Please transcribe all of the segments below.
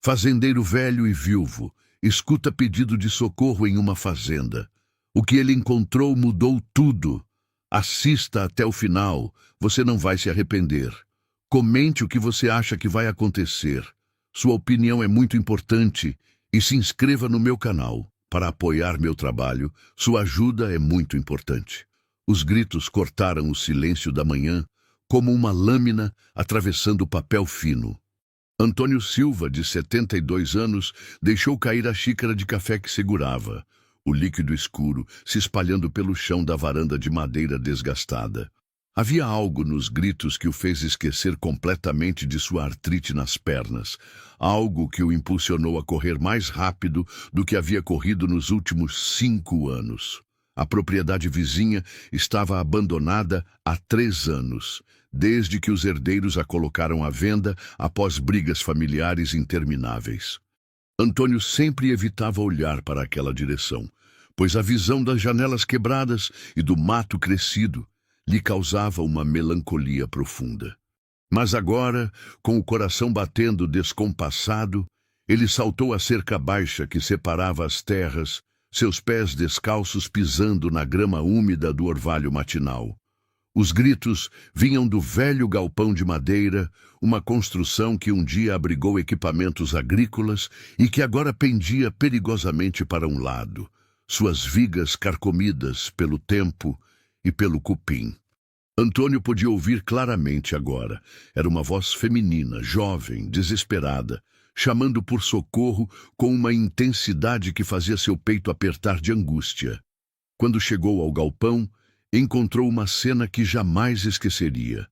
Fazendeiro velho e viúvo, escuta pedido de socorro em uma fazenda. O que ele encontrou mudou tudo. Assista até o final, você não vai se arrepender. Comente o que você acha que vai acontecer. Sua opinião é muito importante e se inscreva no meu canal para apoiar meu trabalho. Sua ajuda é muito importante. Os gritos cortaram o silêncio da manhã como uma lâmina atravessando o papel fino. Antônio Silva, de 72 anos, deixou cair a xícara de café que segurava, o líquido escuro se espalhando pelo chão da varanda de madeira desgastada. Havia algo nos gritos que o fez esquecer completamente de sua artrite nas pernas, algo que o impulsionou a correr mais rápido do que havia corrido nos últimos 5 anos. A propriedade vizinha estava abandonada há 3 anos, desde que os herdeiros a colocaram à venda após brigas familiares intermináveis. Antônio sempre evitava olhar para aquela direção, pois a visão das janelas quebradas e do mato crescido lhe causava uma melancolia profunda. Mas agora, com o coração batendo descompassado, ele saltou a cerca baixa que separava as terras, seus pés descalços pisando na grama úmida do orvalho matinal. Os gritos vinham do velho galpão de madeira, uma construção que um dia abrigou equipamentos agrícolas e que agora pendia perigosamente para um lado, suas vigas carcomidas pelo tempo e pelo cupim. Antônio podia ouvir claramente agora. Era uma voz feminina, jovem, desesperada, chamando por socorro com uma intensidade que fazia seu peito apertar de angústia. Quando chegou ao galpão, encontrou uma cena que jamais esqueceria.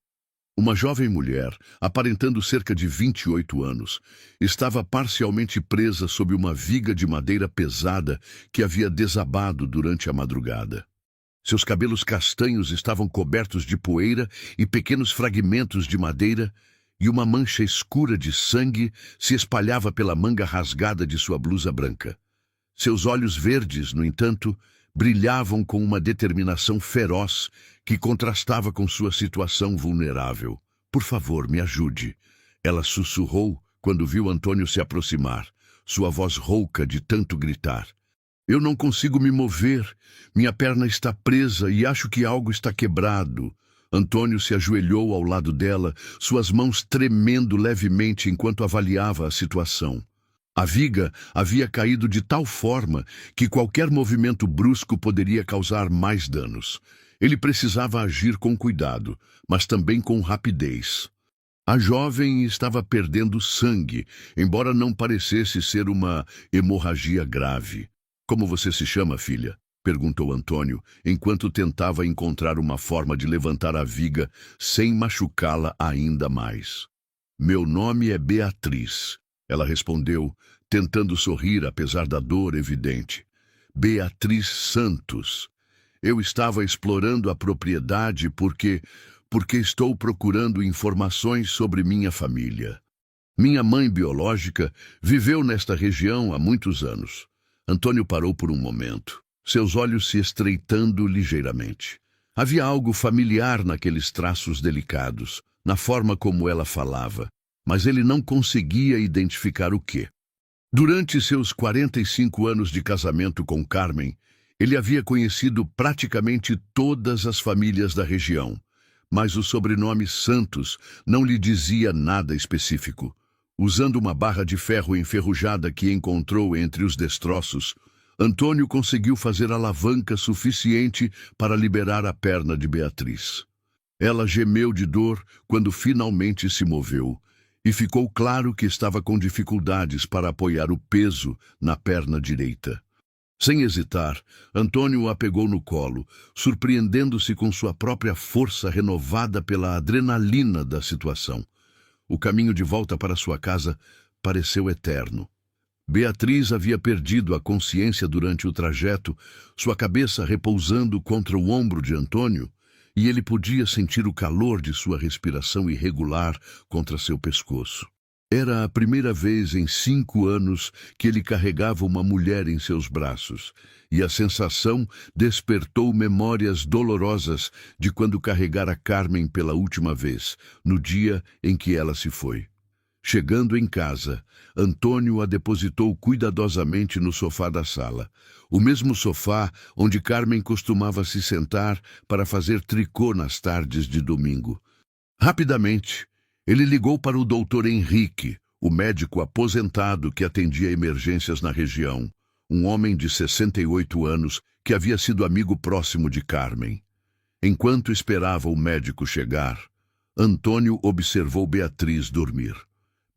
Uma jovem mulher, aparentando cerca de 28 anos, estava parcialmente presa sob uma viga de madeira pesada que havia desabado durante a madrugada. Seus cabelos castanhos estavam cobertos de poeira e pequenos fragmentos de madeira, e uma mancha escura de sangue se espalhava pela manga rasgada de sua blusa branca. Seus olhos verdes, no entanto, brilhavam com uma determinação feroz que contrastava com sua situação vulnerável. "Por favor, me ajude", ela sussurrou quando viu Antônio se aproximar, sua voz rouca de tanto gritar. "Eu não consigo me mover, minha perna está presa e acho que algo está quebrado." Antônio se ajoelhou ao lado dela, suas mãos tremendo levemente enquanto avaliava a situação. A viga havia caído de tal forma que qualquer movimento brusco poderia causar mais danos. Ele precisava agir com cuidado, mas também com rapidez. A jovem estava perdendo sangue, embora não parecesse ser uma hemorragia grave. "Como você se chama, filha?", perguntou Antônio, enquanto tentava encontrar uma forma de levantar a viga sem machucá-la ainda mais. "Meu nome é Beatriz", ela respondeu, tentando sorrir apesar da dor evidente. "Beatriz Santos. Eu estava explorando a propriedade porque estou procurando informações sobre minha família. Minha mãe biológica viveu nesta região há muitos anos." Antônio parou por um momento, seus olhos se estreitando ligeiramente. Havia algo familiar naqueles traços delicados, na forma como ela falava, mas ele não conseguia identificar o quê. Durante seus 45 anos de casamento com Carmen, ele havia conhecido praticamente todas as famílias da região, mas o sobrenome Santos não lhe dizia nada específico. Usando uma barra de ferro enferrujada que encontrou entre os destroços, Antônio conseguiu fazer alavanca suficiente para liberar a perna de Beatriz. Ela gemeu de dor quando finalmente se moveu, e ficou claro que estava com dificuldades para apoiar o peso na perna direita. Sem hesitar, Antônio a pegou no colo, surpreendendo-se com sua própria força renovada pela adrenalina da situação. O caminho de volta para sua casa pareceu eterno. Beatriz havia perdido a consciência durante o trajeto, sua cabeça repousando contra o ombro de Antônio, e ele podia sentir o calor de sua respiração irregular contra seu pescoço. Era a primeira vez em 5 anos que ele carregava uma mulher em seus braços, e a sensação despertou memórias dolorosas de quando carregara Carmen pela última vez, no dia em que ela se foi. Chegando em casa, Antônio a depositou cuidadosamente no sofá da sala, o mesmo sofá onde Carmen costumava se sentar para fazer tricô nas tardes de domingo. Rapidamente, ele ligou para o doutor Henrique, o médico aposentado que atendia emergências na região, um homem de 68 anos que havia sido amigo próximo de Carmen. Enquanto esperava o médico chegar, Antônio observou Beatriz dormir.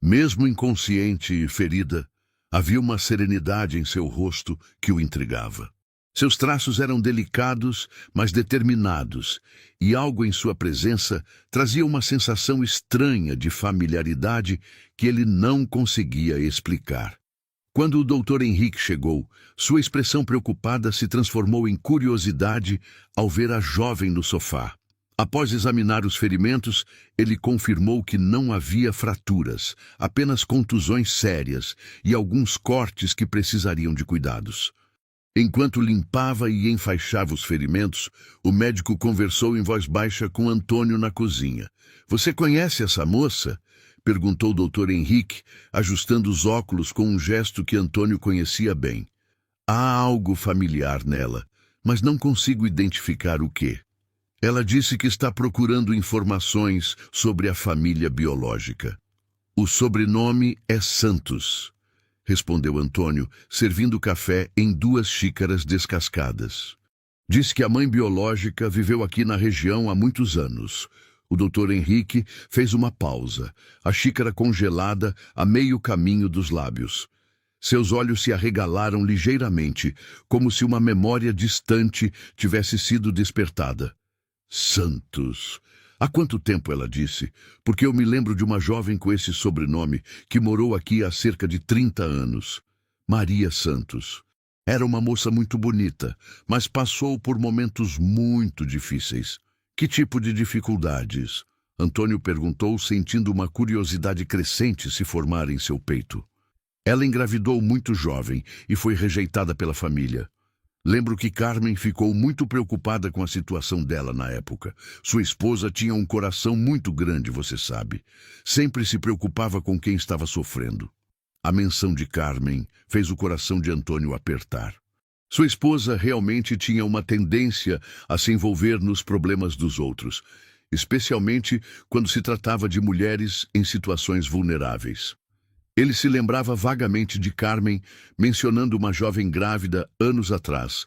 Mesmo inconsciente e ferida, havia uma serenidade em seu rosto que o intrigava. Seus traços eram delicados, mas determinados, e algo em sua presença trazia uma sensação estranha de familiaridade que ele não conseguia explicar. Quando o doutor Henrique chegou, sua expressão preocupada se transformou em curiosidade ao ver a jovem no sofá. Após examinar os ferimentos, ele confirmou que não havia fraturas, apenas contusões sérias e alguns cortes que precisariam de cuidados. Enquanto limpava e enfaixava os ferimentos, o médico conversou em voz baixa com Antônio na cozinha. "Você conhece essa moça?" perguntou o doutor Henrique, ajustando os óculos com um gesto que Antônio conhecia bem. "Há algo familiar nela, mas não consigo identificar o quê. Ela disse que está procurando informações sobre a família biológica. O sobrenome é Santos", respondeu Antônio, servindo café em 2 xícaras descascadas. "Diz que a mãe biológica viveu aqui na região há muitos anos." O doutor Henrique fez uma pausa, a xícara congelada a meio caminho dos lábios. Seus olhos se arregalaram ligeiramente, como se uma memória distante tivesse sido despertada. "Santos. Há quanto tempo?" ela disse, "porque eu me lembro de uma jovem com esse sobrenome que morou aqui há cerca de 30 anos. Maria Santos. Era uma moça muito bonita, mas passou por momentos muito difíceis." "Que tipo de dificuldades?" Antônio perguntou, sentindo uma curiosidade crescente se formar em seu peito. "Ela engravidou muito jovem e foi rejeitada pela família. Lembro que Carmen ficou muito preocupada com a situação dela na época. Sua esposa tinha um coração muito grande, você sabe. Sempre se preocupava com quem estava sofrendo." A menção de Carmen fez o coração de Antônio apertar. Sua esposa realmente tinha uma tendência a se envolver nos problemas dos outros, especialmente quando se tratava de mulheres em situações vulneráveis. Ele se lembrava vagamente de Carmen mencionando uma jovem grávida anos atrás,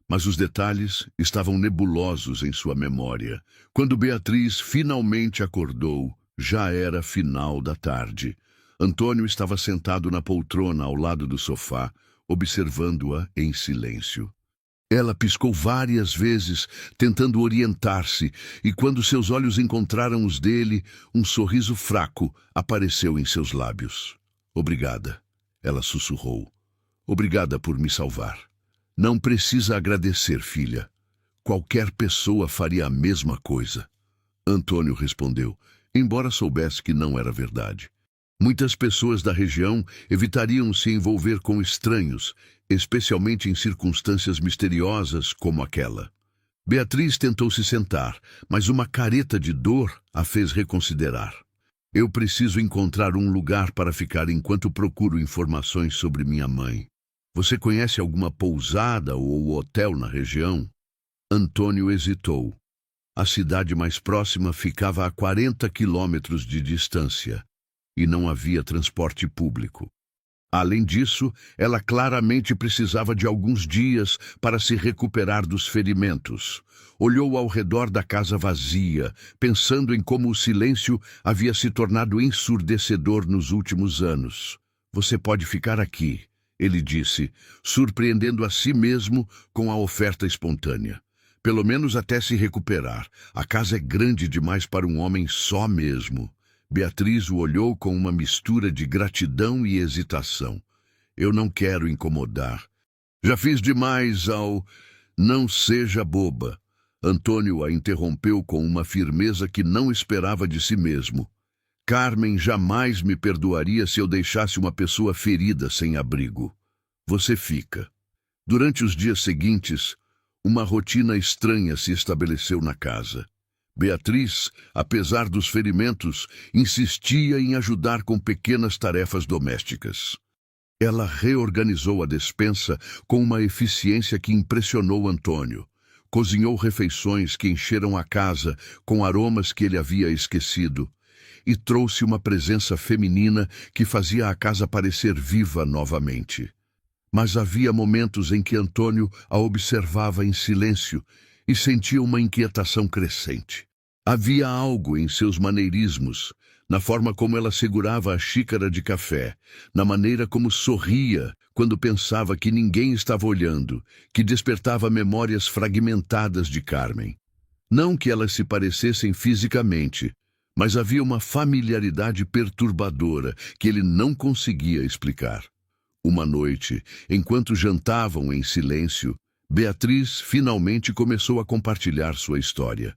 mas os detalhes estavam nebulosos em sua memória. Quando Beatriz finalmente acordou, já era final da tarde. Antônio estava sentado na poltrona ao lado do sofá, observando-a em silêncio. Ela piscou várias vezes, tentando orientar-se, e quando seus olhos encontraram os dele, um sorriso fraco apareceu em seus lábios. "Obrigada", ela sussurrou. "Obrigada por me salvar." "Não precisa agradecer, filha. Qualquer pessoa faria a mesma coisa." Antônio respondeu, embora soubesse que não era verdade. Muitas pessoas da região evitariam se envolver com estranhos, especialmente em circunstâncias misteriosas como aquela. Beatriz tentou se sentar, mas uma careta de dor a fez reconsiderar. "Eu preciso encontrar um lugar para ficar enquanto procuro informações sobre minha mãe. Você conhece alguma pousada ou hotel na região?" Antônio hesitou. A cidade mais próxima ficava a 40 quilômetros de distância. E não havia transporte público. Além disso, ela claramente precisava de alguns dias para se recuperar dos ferimentos. Olhou ao redor da casa vazia, pensando em como o silêncio havia se tornado ensurdecedor nos últimos anos. "Você pode ficar aqui", ele disse, surpreendendo a si mesmo com a oferta espontânea. "Pelo menos até se recuperar. A casa é grande demais para um homem só mesmo." Beatriz o olhou com uma mistura de gratidão e hesitação. "Eu não quero incomodar. Já fiz demais ao..." "Não seja boba." Antônio a interrompeu com uma firmeza que não esperava de si mesmo. "Carmen jamais me perdoaria se eu deixasse uma pessoa ferida sem abrigo. Você fica." Durante os dias seguintes, uma rotina estranha se estabeleceu na casa. Beatriz, apesar dos ferimentos, insistia em ajudar com pequenas tarefas domésticas. Ela reorganizou a despensa com uma eficiência que impressionou Antônio. Cozinhou refeições que encheram a casa com aromas que ele havia esquecido e trouxe uma presença feminina que fazia a casa parecer viva novamente. Mas havia momentos em que Antônio a observava em silêncio e sentia uma inquietação crescente. Havia algo em seus maneirismos, na forma como ela segurava a xícara de café, na maneira como sorria quando pensava que ninguém estava olhando, que despertava memórias fragmentadas de Carmen. Não que elas se parecessem fisicamente, mas havia uma familiaridade perturbadora que ele não conseguia explicar. Uma noite, enquanto jantavam em silêncio, Beatriz finalmente começou a compartilhar sua história.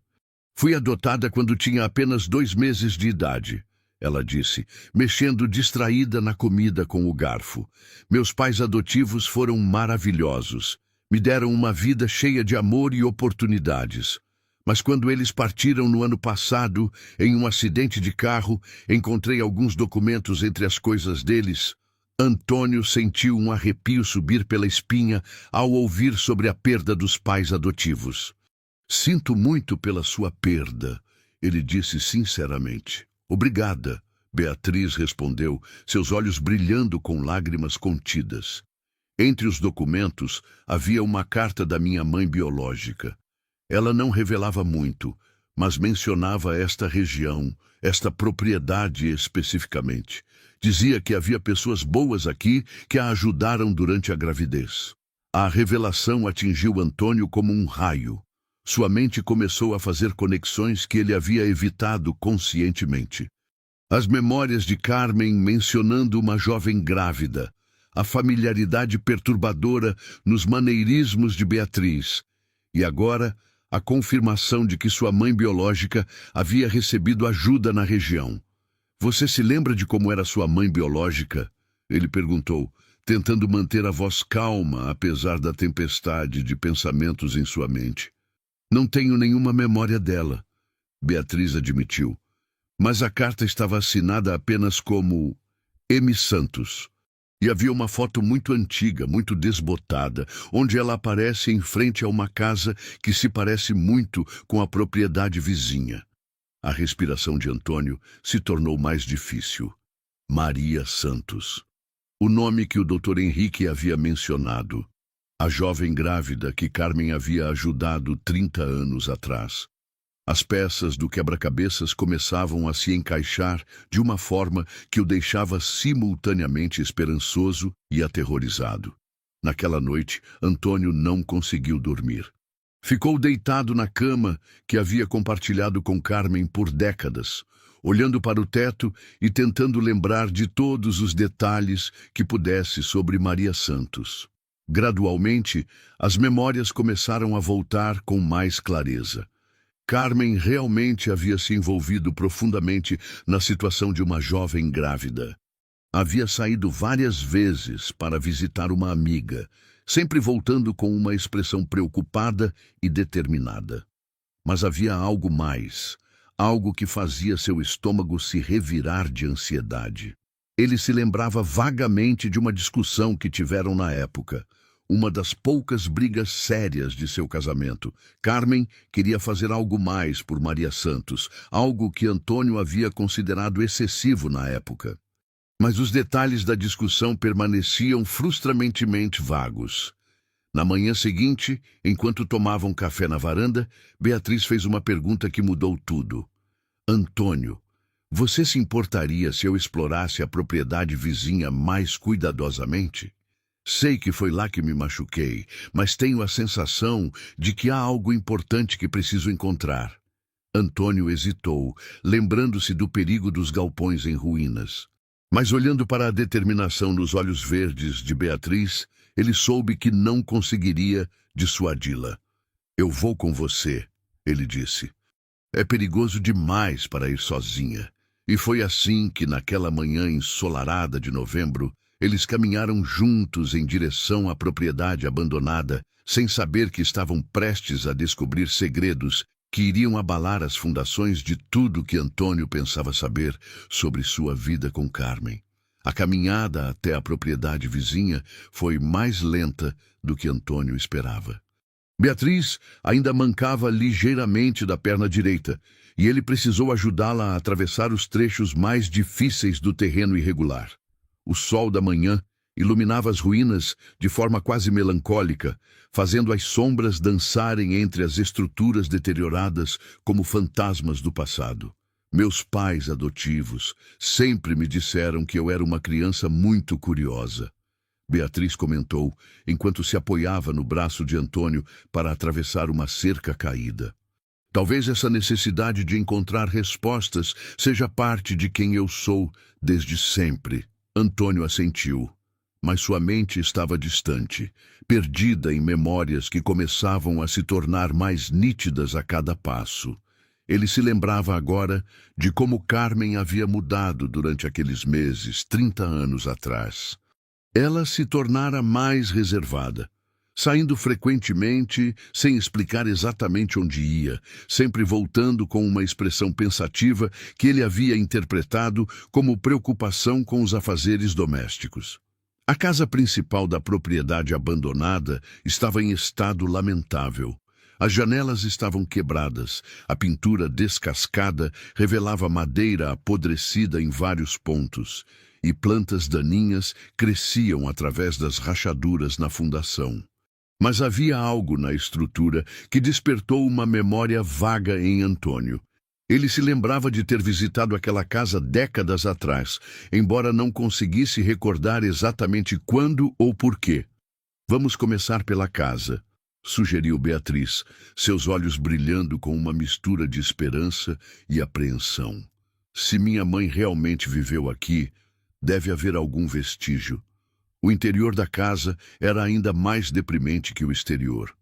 Fui adotada quando tinha apenas 2 meses de idade, ela disse, mexendo distraída na comida com o garfo. Meus pais adotivos foram maravilhosos. Me deram uma vida cheia de amor e oportunidades. Mas quando eles partiram no ano passado, em um acidente de carro, encontrei alguns documentos entre as coisas deles. Antônio sentiu um arrepio subir pela espinha ao ouvir sobre a perda dos pais adotivos. Sinto muito pela sua perda, ele disse sinceramente. Obrigada, Beatriz respondeu, seus olhos brilhando com lágrimas contidas. Entre os documentos havia uma carta da minha mãe biológica. Ela não revelava muito, mas mencionava esta região, esta propriedade especificamente. Dizia que havia pessoas boas aqui que a ajudaram durante a gravidez. A revelação atingiu Antônio como um raio. Sua mente começou a fazer conexões que ele havia evitado conscientemente. As memórias de Carmen mencionando uma jovem grávida, a familiaridade perturbadora nos maneirismos de Beatriz, e agora a confirmação de que sua mãe biológica havia recebido ajuda na região. Você se lembra de como era sua mãe biológica? Ele perguntou, tentando manter a voz calma apesar da tempestade de pensamentos em sua mente. Não tenho nenhuma memória dela, Beatriz admitiu. Mas a carta estava assinada apenas como M. Santos. E havia uma foto muito antiga, muito desbotada, onde ela aparece em frente a uma casa que se parece muito com a propriedade vizinha. A respiração de Antônio se tornou mais difícil. Maria Santos. O nome que o Dr. Henrique havia mencionado. A jovem grávida que Carmen havia ajudado 30 anos atrás. As peças do quebra-cabeças começavam a se encaixar de uma forma que o deixava simultaneamente esperançoso e aterrorizado. Naquela noite, Antônio não conseguiu dormir. Ficou deitado na cama que havia compartilhado com Carmen por décadas, olhando para o teto e tentando lembrar de todos os detalhes que pudesse sobre Maria Santos. Gradualmente, as memórias começaram a voltar com mais clareza. Carmen realmente havia se envolvido profundamente na situação de uma jovem grávida. Havia saído várias vezes para visitar uma amiga, sempre voltando com uma expressão preocupada e determinada. Mas havia algo mais, algo que fazia seu estômago se revirar de ansiedade. Ele se lembrava vagamente de uma discussão que tiveram na época, uma das poucas brigas sérias de seu casamento. Carmen queria fazer algo mais por Maria Santos, algo que Antônio havia considerado excessivo na época. Mas os detalhes da discussão permaneciam frustrantemente vagos. Na manhã seguinte, enquanto tomavam café na varanda, Beatriz fez uma pergunta que mudou tudo. Antônio, você se importaria se eu explorasse a propriedade vizinha mais cuidadosamente? Sei que foi lá que me machuquei, mas tenho a sensação de que há algo importante que preciso encontrar. Antônio hesitou, lembrando-se do perigo dos galpões em ruínas. Mas olhando para a determinação nos olhos verdes de Beatriz, ele soube que não conseguiria dissuadi-la. Eu vou com você, ele disse. É perigoso demais para ir sozinha. E foi assim que, naquela manhã ensolarada de novembro, eles caminharam juntos em direção à propriedade abandonada, sem saber que estavam prestes a descobrir segredos que iriam abalar as fundações de tudo que Antônio pensava saber sobre sua vida com Carmen. A caminhada até a propriedade vizinha foi mais lenta do que Antônio esperava. Beatriz ainda mancava ligeiramente da perna direita, e ele precisou ajudá-la a atravessar os trechos mais difíceis do terreno irregular. O sol da manhã iluminava as ruínas de forma quase melancólica, fazendo as sombras dançarem entre as estruturas deterioradas como fantasmas do passado. Meus pais adotivos sempre me disseram que eu era uma criança muito curiosa, Beatriz comentou, enquanto se apoiava no braço de Antônio para atravessar uma cerca caída. Talvez essa necessidade de encontrar respostas seja parte de quem eu sou desde sempre. Antônio assentiu, mas sua mente estava distante, perdida em memórias que começavam a se tornar mais nítidas a cada passo. Ele se lembrava agora de como Carmen havia mudado durante aqueles meses, 30 anos atrás. Ela se tornara mais reservada, saindo frequentemente, sem explicar exatamente onde ia, sempre voltando com uma expressão pensativa que ele havia interpretado como preocupação com os afazeres domésticos. A casa principal da propriedade abandonada estava em estado lamentável. As janelas estavam quebradas, a pintura descascada revelava madeira apodrecida em vários pontos, e plantas daninhas cresciam através das rachaduras na fundação. Mas havia algo na estrutura que despertou uma memória vaga em Antônio. Ele se lembrava de ter visitado aquela casa décadas atrás, embora não conseguisse recordar exatamente quando ou por quê. Vamos começar pela casa, sugeriu Beatriz, seus olhos brilhando com uma mistura de esperança e apreensão. Se minha mãe realmente viveu aqui, deve haver algum vestígio. O interior da casa era ainda mais deprimente que o exterior.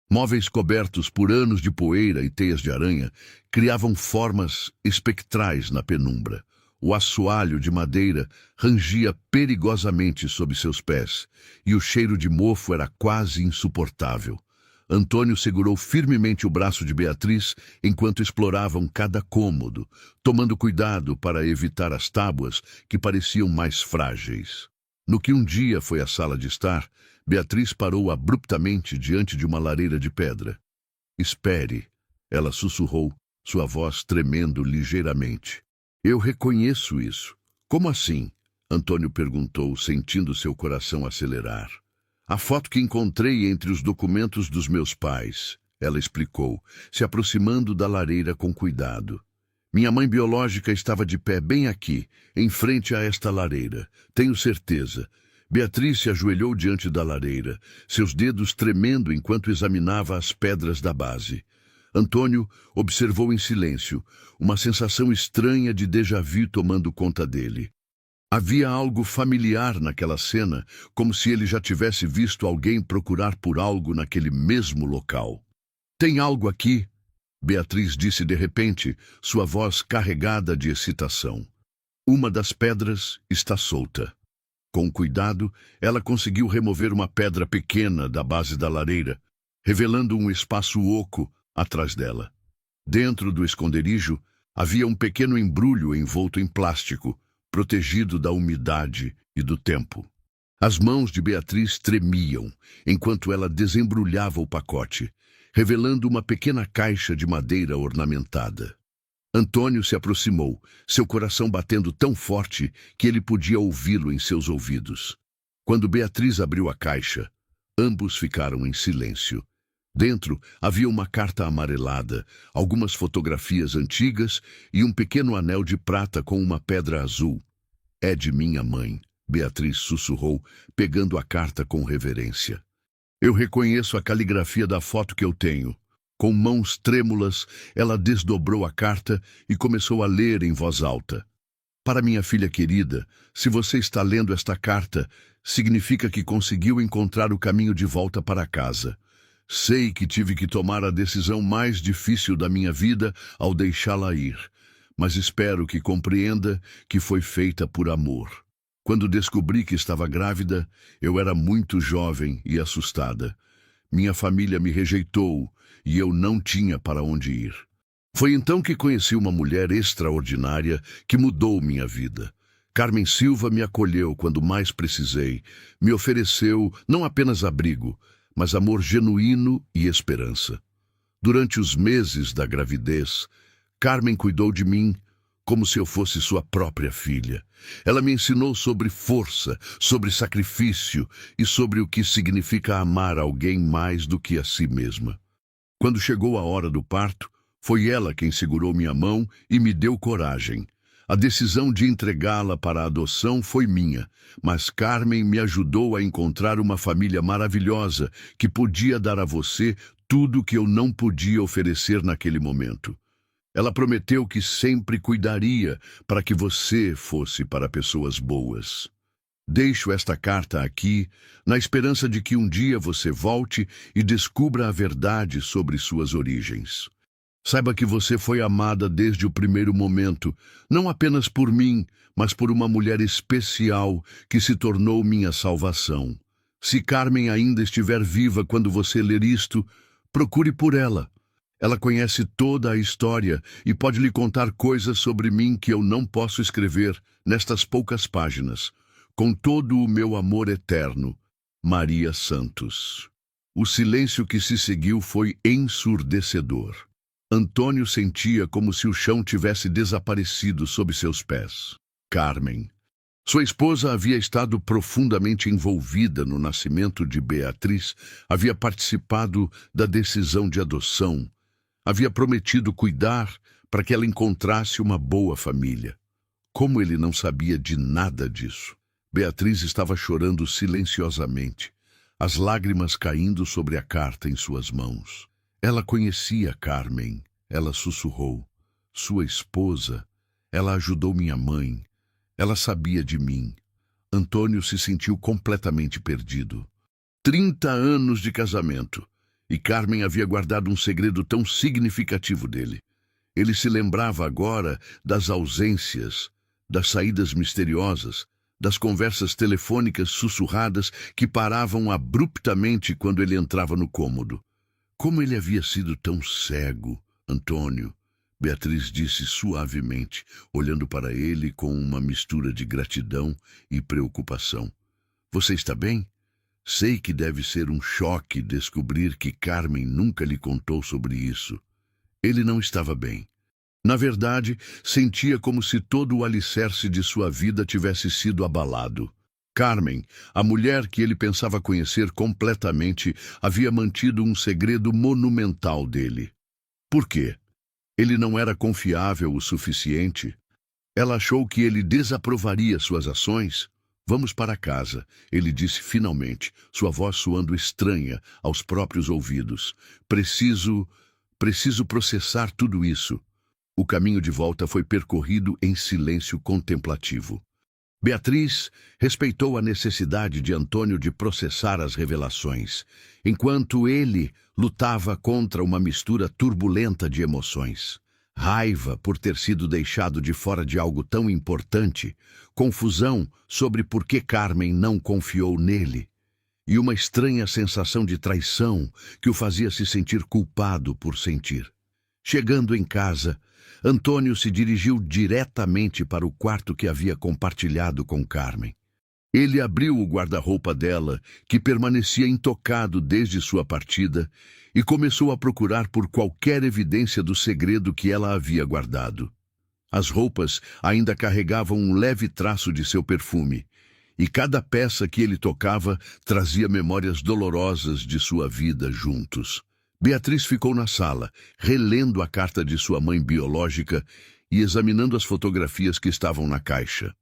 Móveis cobertos por anos de poeira e teias de aranha criavam formas espectrais na penumbra. O assoalho de madeira rangia perigosamente sob seus pés, e o cheiro de mofo era quase insuportável. Antônio segurou firmemente o braço de Beatriz enquanto exploravam cada cômodo, tomando cuidado para evitar as tábuas que pareciam mais frágeis. No que um dia foi a sala de estar, Beatriz parou abruptamente diante de uma lareira de pedra. "Espere", ela sussurrou, sua voz tremendo ligeiramente. "Eu reconheço isso." "Como assim?" Antônio perguntou, sentindo seu coração acelerar. "A foto que encontrei entre os documentos dos meus pais", ela explicou, se aproximando da lareira com cuidado. "Minha mãe biológica estava de pé bem aqui, em frente a esta lareira. Tenho certeza." Beatriz se ajoelhou diante da lareira, seus dedos tremendo enquanto examinava as pedras da base. Antônio observou em silêncio, uma sensação estranha de déjà-vu tomando conta dele. Havia algo familiar naquela cena, como se ele já tivesse visto alguém procurar por algo naquele mesmo local. "Tem algo aqui", Beatriz disse de repente, sua voz carregada de excitação. "Uma das pedras está solta." Com cuidado, ela conseguiu remover uma pedra pequena da base da lareira, revelando um espaço oco atrás dela. Dentro do esconderijo, havia um pequeno embrulho envolto em plástico, protegido da umidade e do tempo. As mãos de Beatriz tremiam enquanto ela desembrulhava o pacote, revelando uma pequena caixa de madeira ornamentada. Antônio se aproximou, seu coração batendo tão forte que ele podia ouvi-lo em seus ouvidos. Quando Beatriz abriu a caixa, ambos ficaram em silêncio. Dentro havia uma carta amarelada, algumas fotografias antigas e um pequeno anel de prata com uma pedra azul. "É de minha mãe", Beatriz sussurrou, pegando a carta com reverência. "Eu reconheço a caligrafia da foto que eu tenho." Com mãos trêmulas, ela desdobrou a carta e começou a ler em voz alta. "Para minha filha querida, se você está lendo esta carta, significa que conseguiu encontrar o caminho de volta para casa. Sei que tive que tomar a decisão mais difícil da minha vida ao deixá-la ir, mas espero que compreenda que foi feita por amor. Quando descobri que estava grávida, eu era muito jovem e assustada. Minha família me rejeitou e eu não tinha para onde ir. Foi então que conheci uma mulher extraordinária que mudou minha vida. Carmen Silva me acolheu quando mais precisei, me ofereceu não apenas abrigo, mas amor genuíno e esperança. Durante os meses da gravidez, Carmen cuidou de mim como se eu fosse sua própria filha. Ela me ensinou sobre força, sobre sacrifício e sobre o que significa amar alguém mais do que a si mesma. Quando chegou a hora do parto, foi ela quem segurou minha mão e me deu coragem. A decisão de entregá-la para a adoção foi minha, mas Carmen me ajudou a encontrar uma família maravilhosa que podia dar a você tudo que eu não podia oferecer naquele momento. Ela prometeu que sempre cuidaria para que você fosse para pessoas boas. Deixo esta carta aqui, na esperança de que um dia você volte e descubra a verdade sobre suas origens. Saiba que você foi amada desde o primeiro momento, não apenas por mim, mas por uma mulher especial que se tornou minha salvação. Se Carmen ainda estiver viva quando você ler isto, procure por ela. Ela conhece toda a história e pode lhe contar coisas sobre mim que eu não posso escrever nestas poucas páginas. Com todo o meu amor eterno, Maria Santos. O silêncio que se seguiu foi ensurdecedor. Antônio sentia como se o chão tivesse desaparecido sob seus pés. Carmen. Sua esposa havia estado profundamente envolvida no nascimento de Beatriz, havia participado da decisão de adoção, havia prometido cuidar para que ela encontrasse uma boa família. Como ele não sabia de nada disso? Beatriz estava chorando silenciosamente, as lágrimas caindo sobre a carta em suas mãos. Ela conhecia Carmen, ela sussurrou. Sua esposa, ela ajudou minha mãe, ela sabia de mim. Antônio se sentiu completamente perdido. 30 anos de casamento, e Carmen havia guardado um segredo tão significativo dele. Ele se lembrava agora das ausências, das saídas misteriosas, das conversas telefônicas sussurradas que paravam abruptamente quando ele entrava no cômodo. Como ele havia sido tão cego, Antônio, Beatriz disse suavemente, olhando para ele com uma mistura de gratidão e preocupação. Você está bem? Sei que deve ser um choque descobrir que Carmen nunca lhe contou sobre isso. Ele não estava bem. Na verdade, sentia como se todo o alicerce de sua vida tivesse sido abalado. Carmen, a mulher que ele pensava conhecer completamente, havia mantido um segredo monumental dele. Por quê? Ele não era confiável o suficiente? Ela achou que ele desaprovaria suas ações? Vamos para casa, ele disse finalmente, sua voz soando estranha aos próprios ouvidos. Preciso processar tudo isso. O caminho de volta foi percorrido em silêncio contemplativo. Beatriz respeitou a necessidade de Antônio de processar as revelações, enquanto ele lutava contra uma mistura turbulenta de emoções. Raiva por ter sido deixado de fora de algo tão importante, confusão sobre por que Carmen não confiou nele, e uma estranha sensação de traição que o fazia se sentir culpado por sentir. Chegando em casa, Antônio se dirigiu diretamente para o quarto que havia compartilhado com Carmen. Ele abriu o guarda-roupa dela, que permanecia intocado desde sua partida, e começou a procurar por qualquer evidência do segredo que ela havia guardado. As roupas ainda carregavam um leve traço de seu perfume, e cada peça que ele tocava trazia memórias dolorosas de sua vida juntos. Beatriz ficou na sala, relendo a carta de sua mãe biológica e examinando as fotografias que estavam na caixa.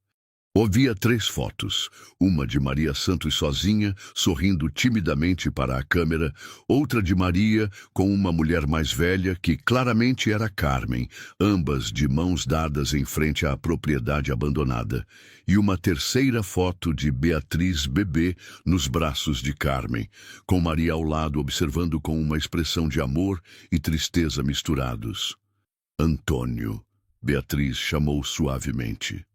Havia 3 fotos, uma de Maria Santos sozinha, sorrindo timidamente para a câmera, outra de Maria com uma mulher mais velha, que claramente era Carmen, ambas de mãos dadas em frente à propriedade abandonada, e uma terceira foto de Beatriz bebê nos braços de Carmen, com Maria ao lado observando com uma expressão de amor e tristeza misturados. Antônio, Beatriz chamou suavemente.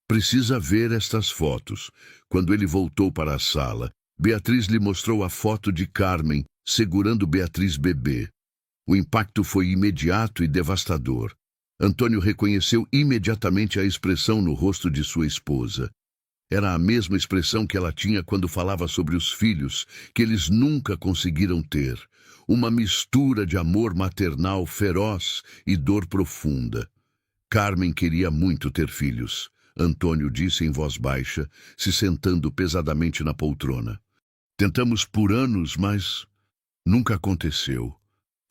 Precisa ver estas fotos. Quando ele voltou para a sala, Beatriz lhe mostrou a foto de Carmen segurando Beatriz bebê. O impacto foi imediato e devastador. Antônio reconheceu imediatamente a expressão no rosto de sua esposa. Era a mesma expressão que ela tinha quando falava sobre os filhos, que eles nunca conseguiram ter. Uma mistura de amor maternal feroz e dor profunda. Carmen queria muito ter filhos, Antônio disse em voz baixa, se sentando pesadamente na poltrona. Tentamos por anos, mas nunca aconteceu.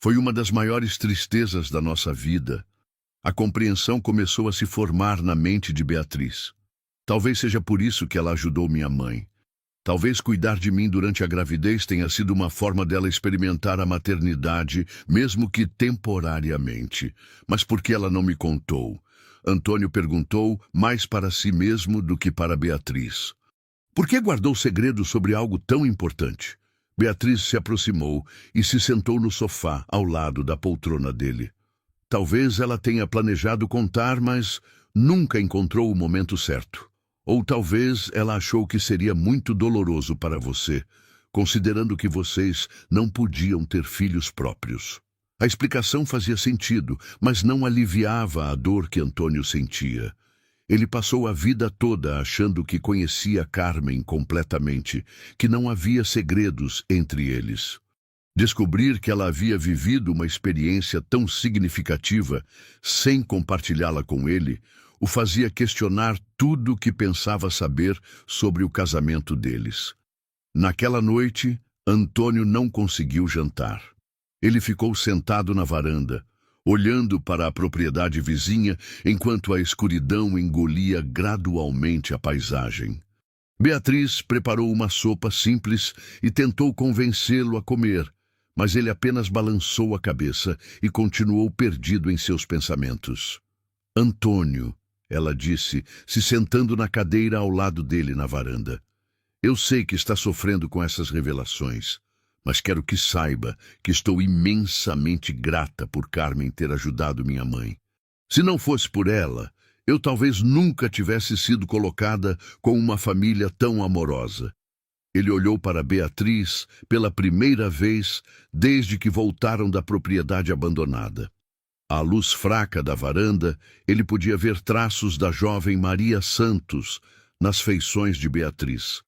Foi uma das maiores tristezas da nossa vida. A compreensão começou a se formar na mente de Beatriz. Talvez seja por isso que ela ajudou minha mãe. Talvez cuidar de mim durante a gravidez tenha sido uma forma dela experimentar a maternidade, mesmo que temporariamente. Mas por que ela não me contou? Antônio perguntou, mais para si mesmo do que para Beatriz. Por que guardou segredo sobre algo tão importante? Beatriz se aproximou e se sentou no sofá, ao lado da poltrona dele. Talvez ela tenha planejado contar, mas nunca encontrou o momento certo. Ou talvez ela achou que seria muito doloroso para você, considerando que vocês não podiam ter filhos próprios. A explicação fazia sentido, mas não aliviava a dor que Antônio sentia. Ele passou a vida toda achando que conhecia Carmen completamente, que não havia segredos entre eles. Descobrir que ela havia vivido uma experiência tão significativa, sem compartilhá-la com ele, o fazia questionar tudo o que pensava saber sobre o casamento deles. Naquela noite, Antônio não conseguiu jantar. Ele ficou sentado na varanda, olhando para a propriedade vizinha enquanto a escuridão engolia gradualmente a paisagem. Beatriz preparou uma sopa simples e tentou convencê-lo a comer, mas ele apenas balançou a cabeça e continuou perdido em seus pensamentos. Antônio, ela disse, se sentando na cadeira ao lado dele na varanda. Eu sei que está sofrendo com essas revelações, mas quero que saiba que estou imensamente grata por Carmen ter ajudado minha mãe. Se não fosse por ela, eu talvez nunca tivesse sido colocada com uma família tão amorosa. Ele olhou para Beatriz pela primeira vez desde que voltaram da propriedade abandonada. À luz fraca da varanda, ele podia ver traços da jovem Maria Santos nas feições de Beatriz.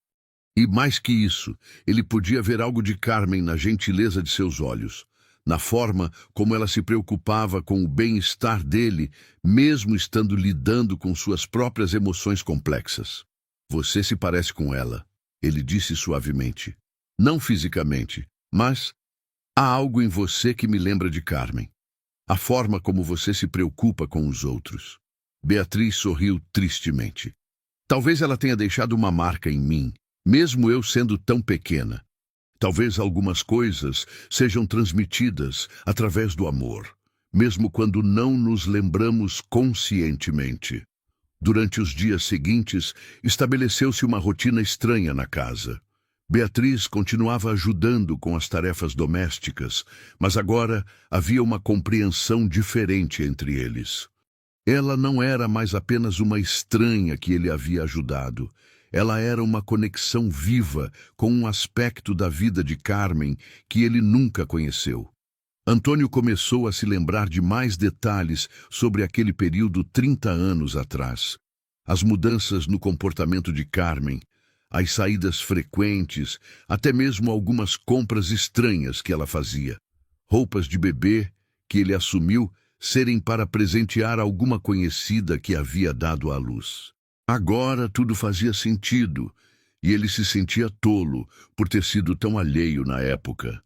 E mais que isso, ele podia ver algo de Carmen na gentileza de seus olhos, na forma como ela se preocupava com o bem-estar dele, mesmo estando lidando com suas próprias emoções complexas. Você se parece com ela, ele disse suavemente. Não fisicamente, mas há algo em você que me lembra de Carmen. A forma como você se preocupa com os outros. Beatriz sorriu tristemente. Talvez ela tenha deixado uma marca em mim, mesmo eu sendo tão pequena. Talvez algumas coisas sejam transmitidas através do amor, mesmo quando não nos lembramos conscientemente. Durante os dias seguintes, estabeleceu-se uma rotina estranha na casa. Beatriz continuava ajudando com as tarefas domésticas, mas agora havia uma compreensão diferente entre eles. Ela não era mais apenas uma estranha que ele havia ajudado. Ela era uma conexão viva com um aspecto da vida de Carmen que ele nunca conheceu. Antônio começou a se lembrar de mais detalhes sobre aquele período 30 anos atrás. As mudanças no comportamento de Carmen, as saídas frequentes, até mesmo algumas compras estranhas que ela fazia. Roupas de bebê que ele assumiu serem para presentear alguma conhecida que havia dado à luz. Agora tudo fazia sentido, e ele se sentia tolo por ter sido tão alheio na época.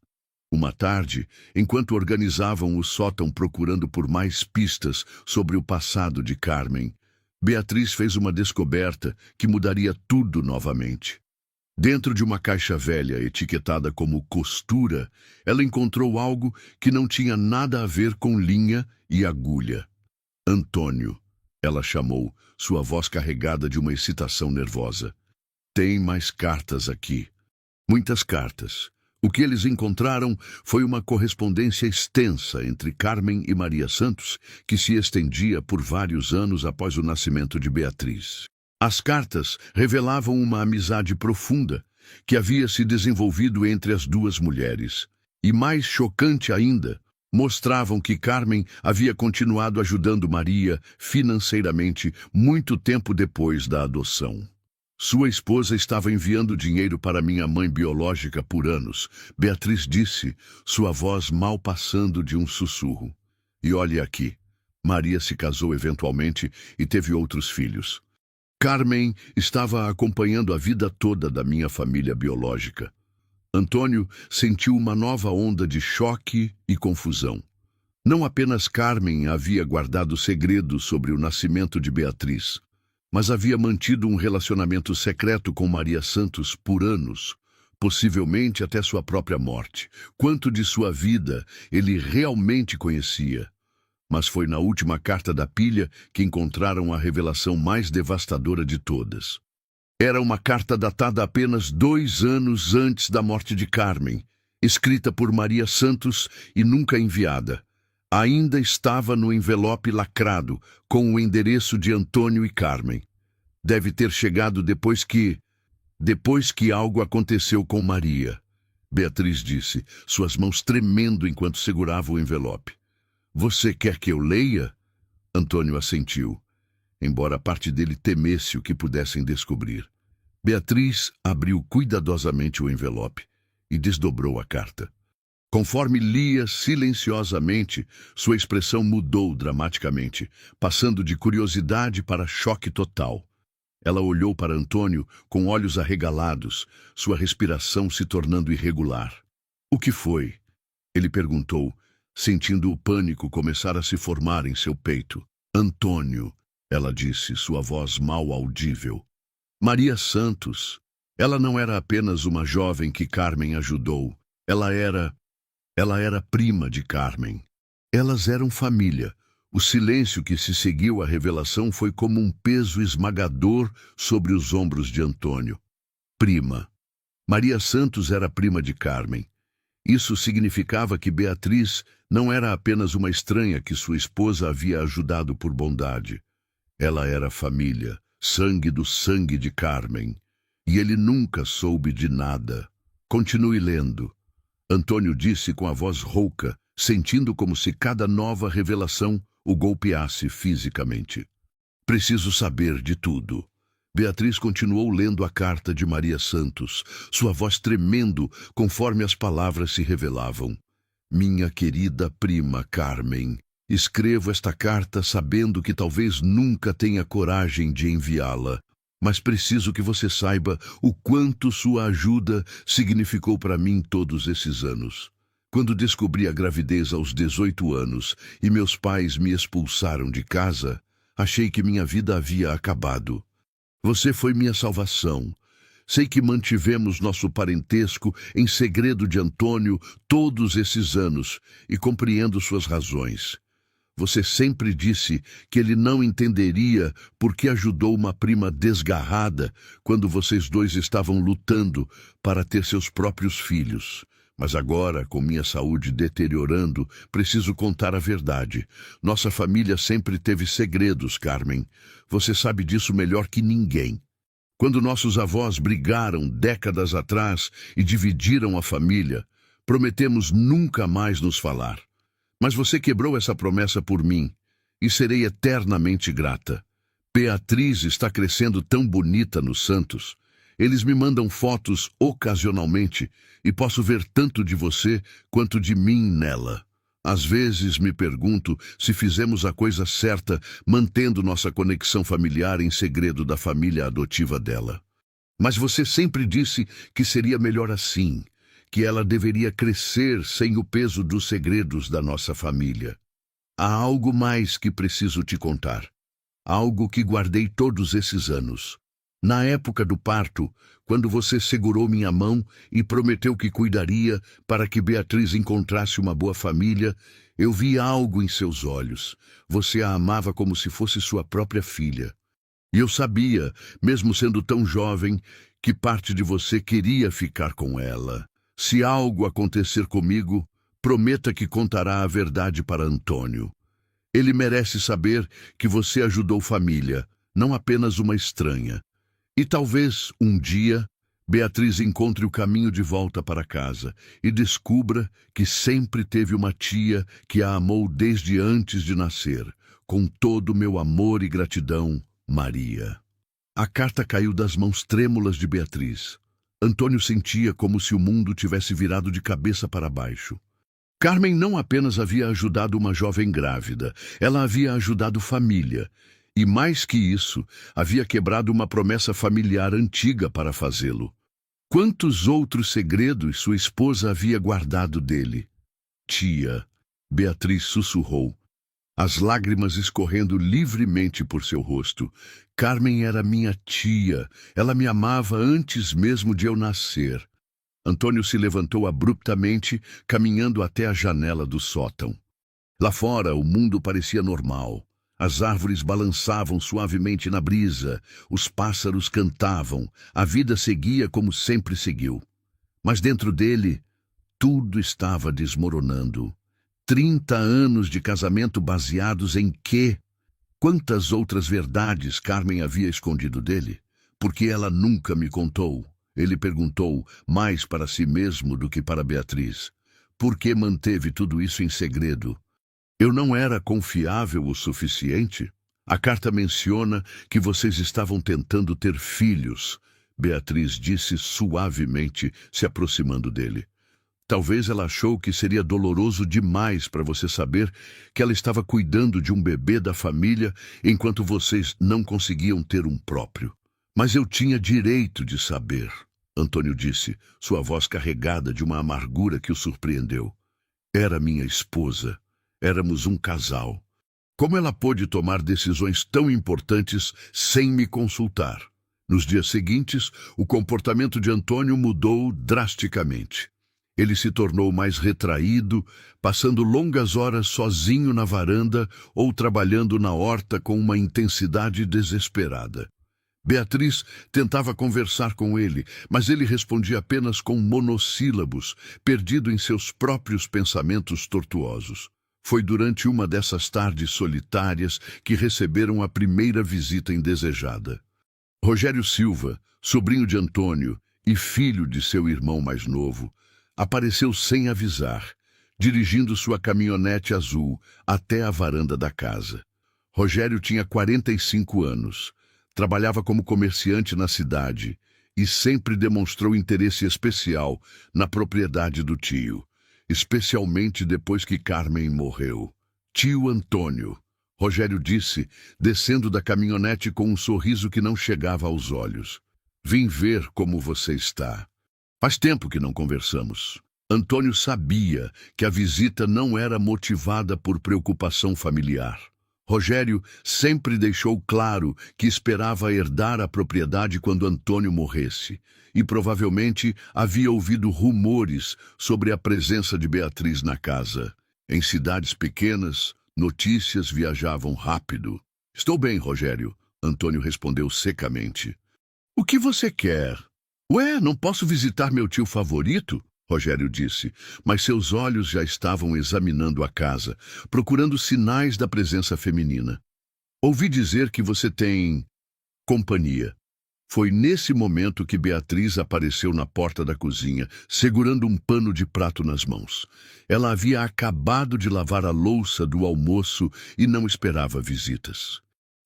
Uma tarde, enquanto organizavam o sótão procurando por mais pistas sobre o passado de Carmen, Beatriz fez uma descoberta que mudaria tudo novamente. Dentro de uma caixa velha etiquetada como costura, ela encontrou algo que não tinha nada a ver com linha e agulha. Antônio, ela chamou, sua voz carregada de uma excitação nervosa. Tem mais cartas aqui. Muitas cartas. O que eles encontraram foi uma correspondência extensa entre Carmen e Maria Santos, que se estendia por vários anos após o nascimento de Beatriz. As cartas revelavam uma amizade profunda, que havia se desenvolvido entre as duas mulheres. E mais chocante ainda, mostravam que Carmen havia continuado ajudando Maria financeiramente muito tempo depois da adoção. Sua esposa estava enviando dinheiro para minha mãe biológica por anos, Beatriz disse, sua voz mal passando de um sussurro. E olhe aqui, Maria se casou eventualmente e teve outros filhos. Carmen estava acompanhando a vida toda da minha família biológica. Antônio sentiu uma nova onda de choque e confusão. Não apenas Carmen havia guardado segredos sobre o nascimento de Beatriz, mas havia mantido um relacionamento secreto com Maria Santos por anos, possivelmente até sua própria morte. Quanto de sua vida ele realmente conhecia? Mas foi na última carta da pilha que encontraram a revelação mais devastadora de todas. Era uma carta datada apenas 2 anos antes da morte de Carmen, escrita por Maria Santos e nunca enviada. Ainda estava no envelope lacrado, com o endereço de Antônio e Carmen. Deve ter chegado depois que algo aconteceu com Maria. Beatriz disse, suas mãos tremendo enquanto segurava o envelope. Você quer que eu leia? Antônio assentiu, embora parte dele temesse o que pudessem descobrir. Beatriz abriu cuidadosamente o envelope e desdobrou a carta. Conforme lia silenciosamente, sua expressão mudou dramaticamente, passando de curiosidade para choque total. Ela olhou para Antônio com olhos arregalados, sua respiração se tornando irregular. O que foi? Ele perguntou, sentindo o pânico começar a se formar em seu peito. Antônio, ela disse, sua voz mal audível. Maria Santos. Ela não era apenas uma jovem que Carmen ajudou. Ela era prima de Carmen. Elas eram família. O silêncio que se seguiu à revelação foi como um peso esmagador sobre os ombros de Antônio. Prima. Maria Santos era prima de Carmen. Isso significava que Beatriz não era apenas uma estranha que sua esposa havia ajudado por bondade. Ela era família, sangue do sangue de Carmen. E ele nunca soube de nada. Continue lendo. Antônio disse com a voz rouca, sentindo como se cada nova revelação o golpeasse fisicamente. Preciso saber de tudo. Beatriz continuou lendo a carta de Maria Santos, sua voz tremendo conforme as palavras se revelavam. Minha querida prima Carmen, escrevo esta carta sabendo que talvez nunca tenha coragem de enviá-la, mas preciso que você saiba o quanto sua ajuda significou para mim todos esses anos. Quando descobri a gravidez aos 18 anos e meus pais me expulsaram de casa, achei que minha vida havia acabado. Você foi minha salvação. Sei que mantivemos nosso parentesco em segredo de Antônio todos esses anos e compreendo suas razões. Você sempre disse que ele não entenderia por que ajudou uma prima desgarrada quando vocês dois estavam lutando para ter seus próprios filhos. Mas agora, com minha saúde deteriorando, preciso contar a verdade. Nossa família sempre teve segredos, Carmen. Você sabe disso melhor que ninguém. Quando nossos avós brigaram décadas atrás e dividiram a família, prometemos nunca mais nos falar. Mas você quebrou essa promessa por mim, e serei eternamente grata. Beatriz está crescendo tão bonita nos Santos. Eles me mandam fotos ocasionalmente e posso ver tanto de você quanto de mim nela. Às vezes me pergunto se fizemos a coisa certa mantendo nossa conexão familiar em segredo da família adotiva dela. Mas você sempre disse que seria melhor assim, que ela deveria crescer sem o peso dos segredos da nossa família. Há algo mais que preciso te contar. Algo que guardei todos esses anos. Na época do parto, quando você segurou minha mão e prometeu que cuidaria para que Beatriz encontrasse uma boa família, eu vi algo em seus olhos. Você a amava como se fosse sua própria filha. E eu sabia, mesmo sendo tão jovem, que parte de você queria ficar com ela. Se algo acontecer comigo, prometa que contará a verdade para Antônio. Ele merece saber que você ajudou família, não apenas uma estranha. E talvez, um dia, Beatriz encontre o caminho de volta para casa e descubra que sempre teve uma tia que a amou desde antes de nascer. Com todo o meu amor e gratidão, Maria. A carta caiu das mãos trêmulas de Beatriz. Antônio sentia como se o mundo tivesse virado de cabeça para baixo. Carmen não apenas havia ajudado uma jovem grávida, ela havia ajudado família. E mais que isso, havia quebrado uma promessa familiar antiga para fazê-lo. Quantos outros segredos sua esposa havia guardado dele? Tia, Beatriz sussurrou, as lágrimas escorrendo livremente por seu rosto. Carmen era minha tia, ela me amava antes mesmo de eu nascer. Antônio se levantou abruptamente, caminhando até a janela do sótão. Lá fora, o mundo parecia normal. As árvores balançavam suavemente na brisa, os pássaros cantavam, a vida seguia como sempre seguiu. Mas dentro dele, tudo estava desmoronando. 30 anos de casamento baseados em quê? Quantas outras verdades Carmen havia escondido dele? Porque ela nunca me contou. Ele perguntou, mais para si mesmo do que para Beatriz. Por que manteve tudo isso em segredo? Eu não era confiável o suficiente? A carta menciona que vocês estavam tentando ter filhos, Beatriz disse suavemente, se aproximando dele. Talvez ela achou que seria doloroso demais para você saber que ela estava cuidando de um bebê da família enquanto vocês não conseguiam ter um próprio. Mas eu tinha direito de saber, Antônio disse, sua voz carregada de uma amargura que o surpreendeu. Era minha esposa. Éramos um casal. Como ela pôde tomar decisões tão importantes sem me consultar? Nos dias seguintes, o comportamento de Antônio mudou drasticamente. Ele se tornou mais retraído, passando longas horas sozinho na varanda ou trabalhando na horta com uma intensidade desesperada. Beatriz tentava conversar com ele, mas ele respondia apenas com monossílabos, perdido em seus próprios pensamentos tortuosos. Foi durante uma dessas tardes solitárias que receberam a primeira visita indesejada. Rogério Silva, sobrinho de Antônio e filho de seu irmão mais novo, apareceu sem avisar, dirigindo sua caminhonete azul até a varanda da casa. Rogério tinha 45 anos, trabalhava como comerciante na cidade e sempre demonstrou interesse especial na propriedade do tio, especialmente depois que Carmen morreu. Tio Antônio, Rogério disse, descendo da caminhonete com um sorriso que não chegava aos olhos. Vim ver como você está. Faz tempo que não conversamos. Antônio sabia que a visita não era motivada por preocupação familiar. Rogério sempre deixou claro que esperava herdar a propriedade quando Antônio morresse, e provavelmente havia ouvido rumores sobre a presença de Beatriz na casa. Em cidades pequenas, notícias viajavam rápido. Estou bem, Rogério, Antônio respondeu secamente. O que você quer? Ué, não posso visitar meu tio favorito? Rogério disse, mas seus olhos já estavam examinando a casa, procurando sinais da presença feminina. Ouvi dizer que você tem companhia. Foi nesse momento que Beatriz apareceu na porta da cozinha, segurando um pano de prato nas mãos. Ela havia acabado de lavar a louça do almoço e não esperava visitas.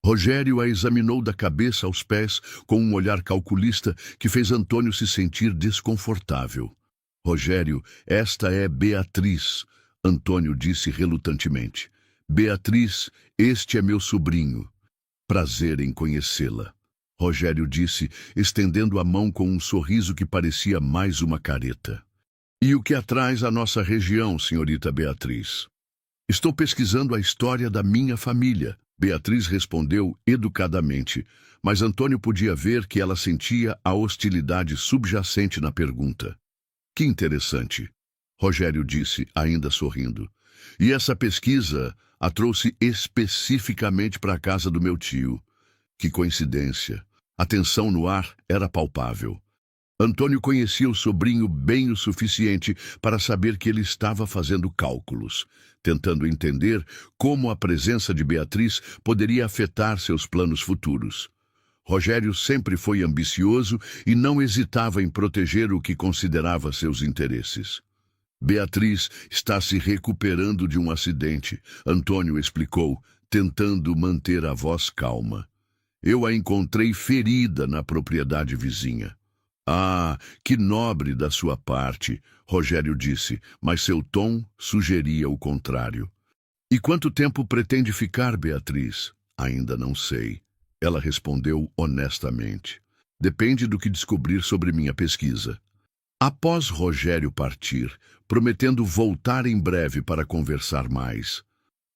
Rogério a examinou da cabeça aos pés com um olhar calculista que fez Antônio se sentir desconfortável. Rogério, esta é Beatriz, Antônio disse relutantemente. Beatriz, este é meu sobrinho. Prazer em conhecê-la. Rogério disse, estendendo a mão com um sorriso que parecia mais uma careta. E o que a traz à nossa região, senhorita Beatriz? Estou pesquisando a história da minha família, Beatriz respondeu educadamente, mas Antônio podia ver que ela sentia a hostilidade subjacente na pergunta. Que interessante, Rogério disse, ainda sorrindo. E essa pesquisa a trouxe especificamente para a casa do meu tio. Que coincidência. A tensão no ar era palpável. Antônio conhecia o sobrinho bem o suficiente para saber que ele estava fazendo cálculos, tentando entender como a presença de Beatriz poderia afetar seus planos futuros. Rogério sempre foi ambicioso e não hesitava em proteger o que considerava seus interesses. Beatriz está se recuperando de um acidente, Antônio explicou, tentando manter a voz calma. Eu a encontrei ferida na propriedade vizinha. Ah, que nobre da sua parte, Rogério disse, mas seu tom sugeria o contrário. E quanto tempo pretende ficar, Beatriz? Ainda não sei. Ela respondeu honestamente. Depende do que descobrir sobre minha pesquisa. Após Rogério partir, prometendo voltar em breve para conversar mais,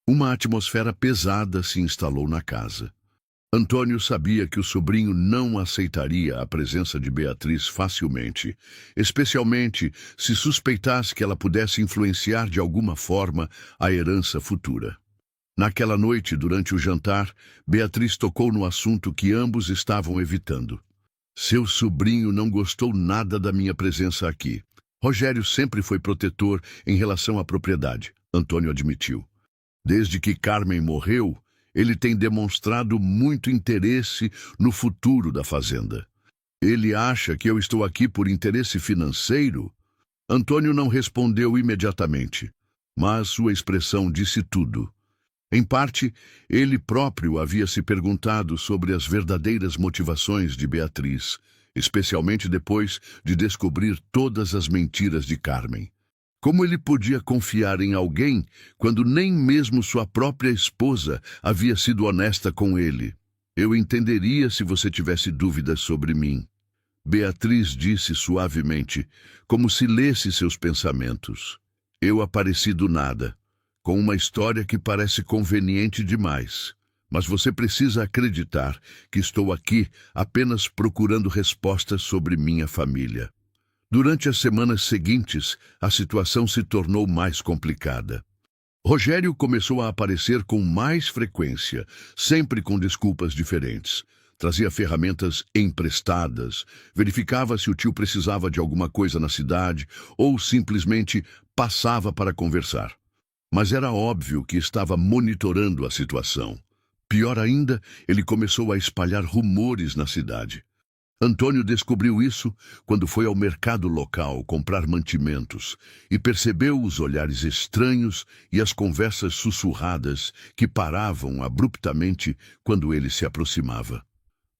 uma atmosfera pesada se instalou na casa. Antônio sabia que o sobrinho não aceitaria a presença de Beatriz facilmente, especialmente se suspeitasse que ela pudesse influenciar de alguma forma a herança futura. Naquela noite, durante o jantar, Beatriz tocou no assunto que ambos estavam evitando. Seu sobrinho não gostou nada da minha presença aqui. Rogério sempre foi protetor em relação à propriedade, Antônio admitiu. Desde que Carmen morreu, ele tem demonstrado muito interesse no futuro da fazenda. Ele acha que eu estou aqui por interesse financeiro? Antônio não respondeu imediatamente, mas sua expressão disse tudo. Em parte, ele próprio havia se perguntado sobre as verdadeiras motivações de Beatriz, especialmente depois de descobrir todas as mentiras de Carmen. Como ele podia confiar em alguém quando nem mesmo sua própria esposa havia sido honesta com ele? Eu entenderia se você tivesse dúvidas sobre mim. Beatriz disse suavemente, como se lesse seus pensamentos. Eu apareci do nada, com uma história que parece conveniente demais. Mas você precisa acreditar que estou aqui apenas procurando respostas sobre minha família. Durante as semanas seguintes, a situação se tornou mais complicada. Rogério começou a aparecer com mais frequência, sempre com desculpas diferentes. Trazia ferramentas emprestadas, verificava se o tio precisava de alguma coisa na cidade ou simplesmente passava para conversar. Mas era óbvio que estava monitorando a situação. Pior ainda, ele começou a espalhar rumores na cidade. Antônio descobriu isso quando foi ao mercado local comprar mantimentos e percebeu os olhares estranhos e as conversas sussurradas que paravam abruptamente quando ele se aproximava.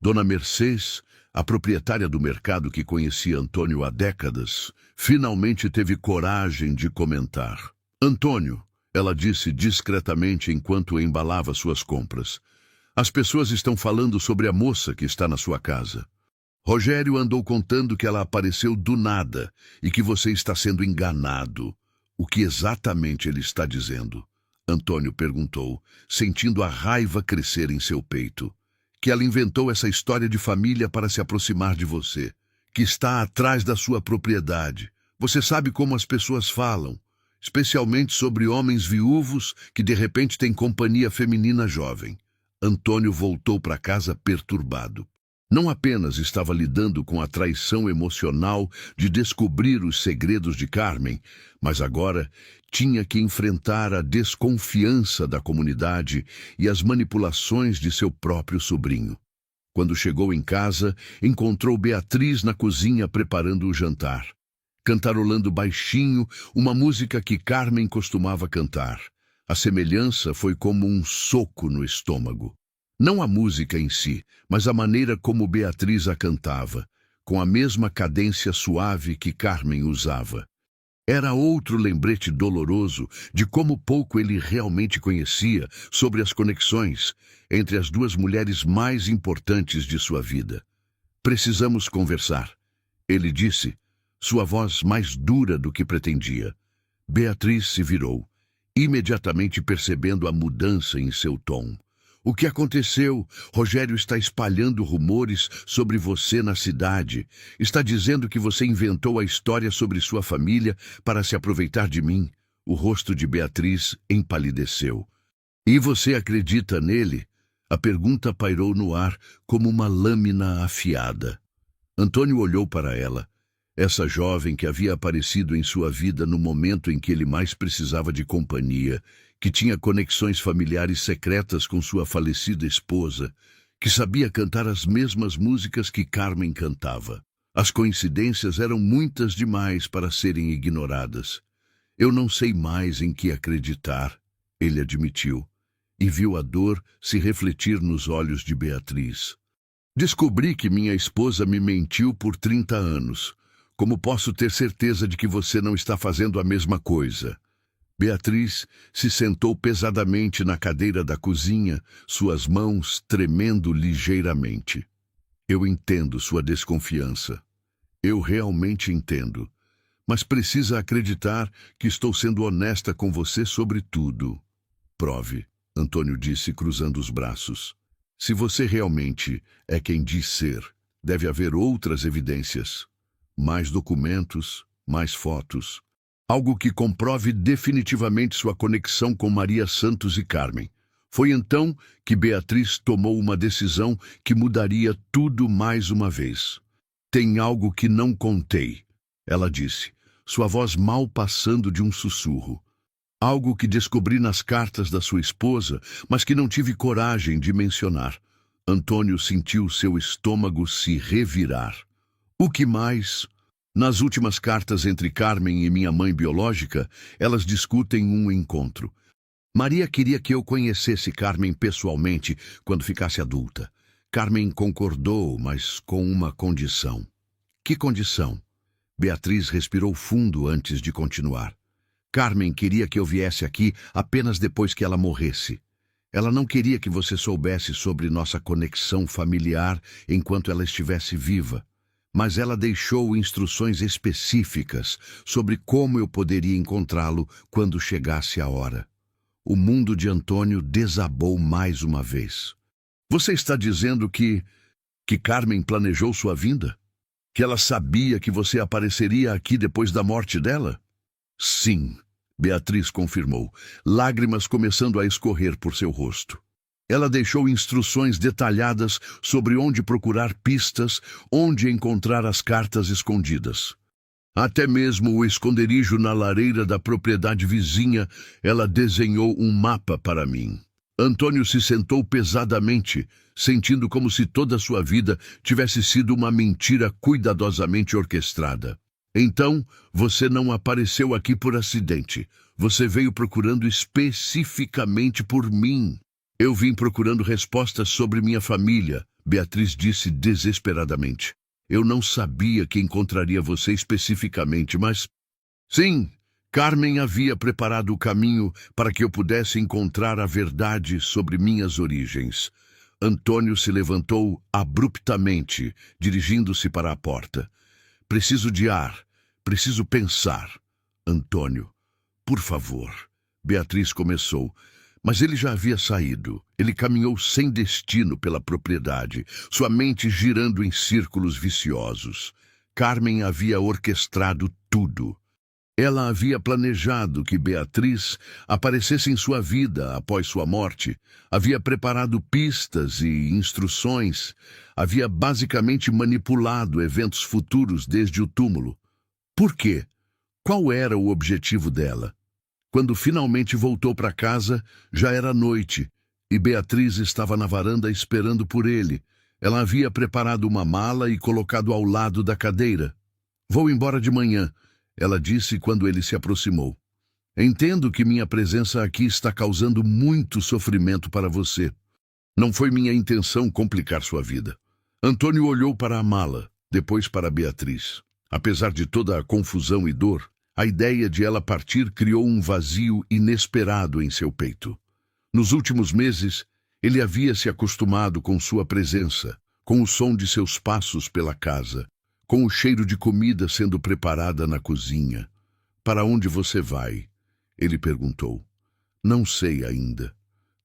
Dona Mercês, a proprietária do mercado que conhecia Antônio há décadas, finalmente teve coragem de comentar. Antônio, ela disse discretamente enquanto embalava suas compras, as pessoas estão falando sobre a moça que está na sua casa. Rogério andou contando que ela apareceu do nada e que você está sendo enganado. O que exatamente ele está dizendo? Antônio perguntou, sentindo a raiva crescer em seu peito. Que ela inventou essa história de família para se aproximar de você, que está atrás da sua propriedade. Você sabe como as pessoas falam, especialmente sobre homens viúvos que de repente têm companhia feminina jovem. Antônio voltou para casa perturbado. Não apenas estava lidando com a traição emocional de descobrir os segredos de Carmen, mas agora tinha que enfrentar a desconfiança da comunidade e as manipulações de seu próprio sobrinho. Quando chegou em casa, encontrou Beatriz na cozinha preparando o jantar, cantarolando baixinho uma música que Carmen costumava cantar. A semelhança foi como um soco no estômago. Não a música em si, mas a maneira como Beatriz a cantava, com a mesma cadência suave que Carmen usava. Era outro lembrete doloroso de como pouco ele realmente conhecia sobre as conexões entre as duas mulheres mais importantes de sua vida. Precisamos conversar, ele disse, sua voz mais dura do que pretendia. Beatriz se virou, imediatamente percebendo a mudança em seu tom. O que aconteceu? Rogério está espalhando rumores sobre você na cidade. Está dizendo que você inventou a história sobre sua família para se aproveitar de mim. O rosto de Beatriz empalideceu. E você acredita nele? A pergunta pairou no ar como uma lâmina afiada. Antônio olhou para ela. Essa jovem que havia aparecido em sua vida no momento em que ele mais precisava de companhia, que tinha conexões familiares secretas com sua falecida esposa, que sabia cantar as mesmas músicas que Carmen cantava. As coincidências eram muitas demais para serem ignoradas. Eu não sei mais em que acreditar, ele admitiu, e viu a dor se refletir nos olhos de Beatriz. Descobri que minha esposa me mentiu por 30 anos. Como posso ter certeza de que você não está fazendo a mesma coisa? Beatriz se sentou pesadamente na cadeira da cozinha, suas mãos tremendo ligeiramente. Eu entendo sua desconfiança. Eu realmente entendo. Mas precisa acreditar que estou sendo honesta com você sobre tudo. Prove, Antônio disse, cruzando os braços. Se você realmente é quem diz ser, deve haver outras evidências. Mais documentos, mais fotos. Algo que comprove definitivamente sua conexão com Maria Santos e Carmen. Foi então que Beatriz tomou uma decisão que mudaria tudo mais uma vez. Tem algo que não contei, ela disse, sua voz mal passando de um sussurro. Algo que descobri nas cartas da sua esposa, mas que não tive coragem de mencionar. Antônio sentiu seu estômago se revirar. O que mais? Nas últimas cartas entre Carmen e minha mãe biológica, elas discutem um encontro. Maria queria que eu conhecesse Carmen pessoalmente quando ficasse adulta. Carmen concordou, mas com uma condição. Que condição? Beatriz respirou fundo antes de continuar. Carmen queria que eu viesse aqui apenas depois que ela morresse. Ela não queria que você soubesse sobre nossa conexão familiar enquanto ela estivesse viva. Mas ela deixou instruções específicas sobre como eu poderia encontrá-lo quando chegasse a hora. O mundo de Antônio desabou mais uma vez. Você está dizendo que Carmen planejou sua vinda? Que ela sabia que você apareceria aqui depois da morte dela? Sim, Beatriz confirmou, lágrimas começando a escorrer por seu rosto. Ela deixou instruções detalhadas sobre onde procurar pistas, onde encontrar as cartas escondidas. Até mesmo o esconderijo na lareira da propriedade vizinha, ela desenhou um mapa para mim. Antônio se sentou pesadamente, sentindo como se toda sua vida tivesse sido uma mentira cuidadosamente orquestrada. Então, você não apareceu aqui por acidente. Você veio procurando especificamente por mim. Eu vim procurando respostas sobre minha família, Beatriz disse desesperadamente. Eu não sabia que encontraria você especificamente, mas... Sim, Carmen havia preparado o caminho para que eu pudesse encontrar a verdade sobre minhas origens. Antônio se levantou abruptamente, dirigindo-se para a porta. Preciso de ar, preciso pensar. Antônio, por favor. Beatriz começou. Mas ele já havia saído. Ele caminhou sem destino pela propriedade, sua mente girando em círculos viciosos. Carmen havia orquestrado tudo. Ela havia planejado que Beatriz aparecesse em sua vida após sua morte, havia preparado pistas e instruções, havia basicamente manipulado eventos futuros desde o túmulo. Por quê? Qual era o objetivo dela? Quando finalmente voltou para casa, já era noite, e Beatriz estava na varanda esperando por ele. Ela havia preparado uma mala e colocado ao lado da cadeira. Vou embora de manhã, ela disse quando ele se aproximou. Entendo que minha presença aqui está causando muito sofrimento para você. Não foi minha intenção complicar sua vida. Antônio olhou para a mala, depois para Beatriz. Apesar de toda a confusão e dor, a ideia de ela partir criou um vazio inesperado em seu peito. Nos últimos meses, ele havia se acostumado com sua presença, com o som de seus passos pela casa, com o cheiro de comida sendo preparada na cozinha. Para onde você vai? Ele perguntou. Não sei ainda.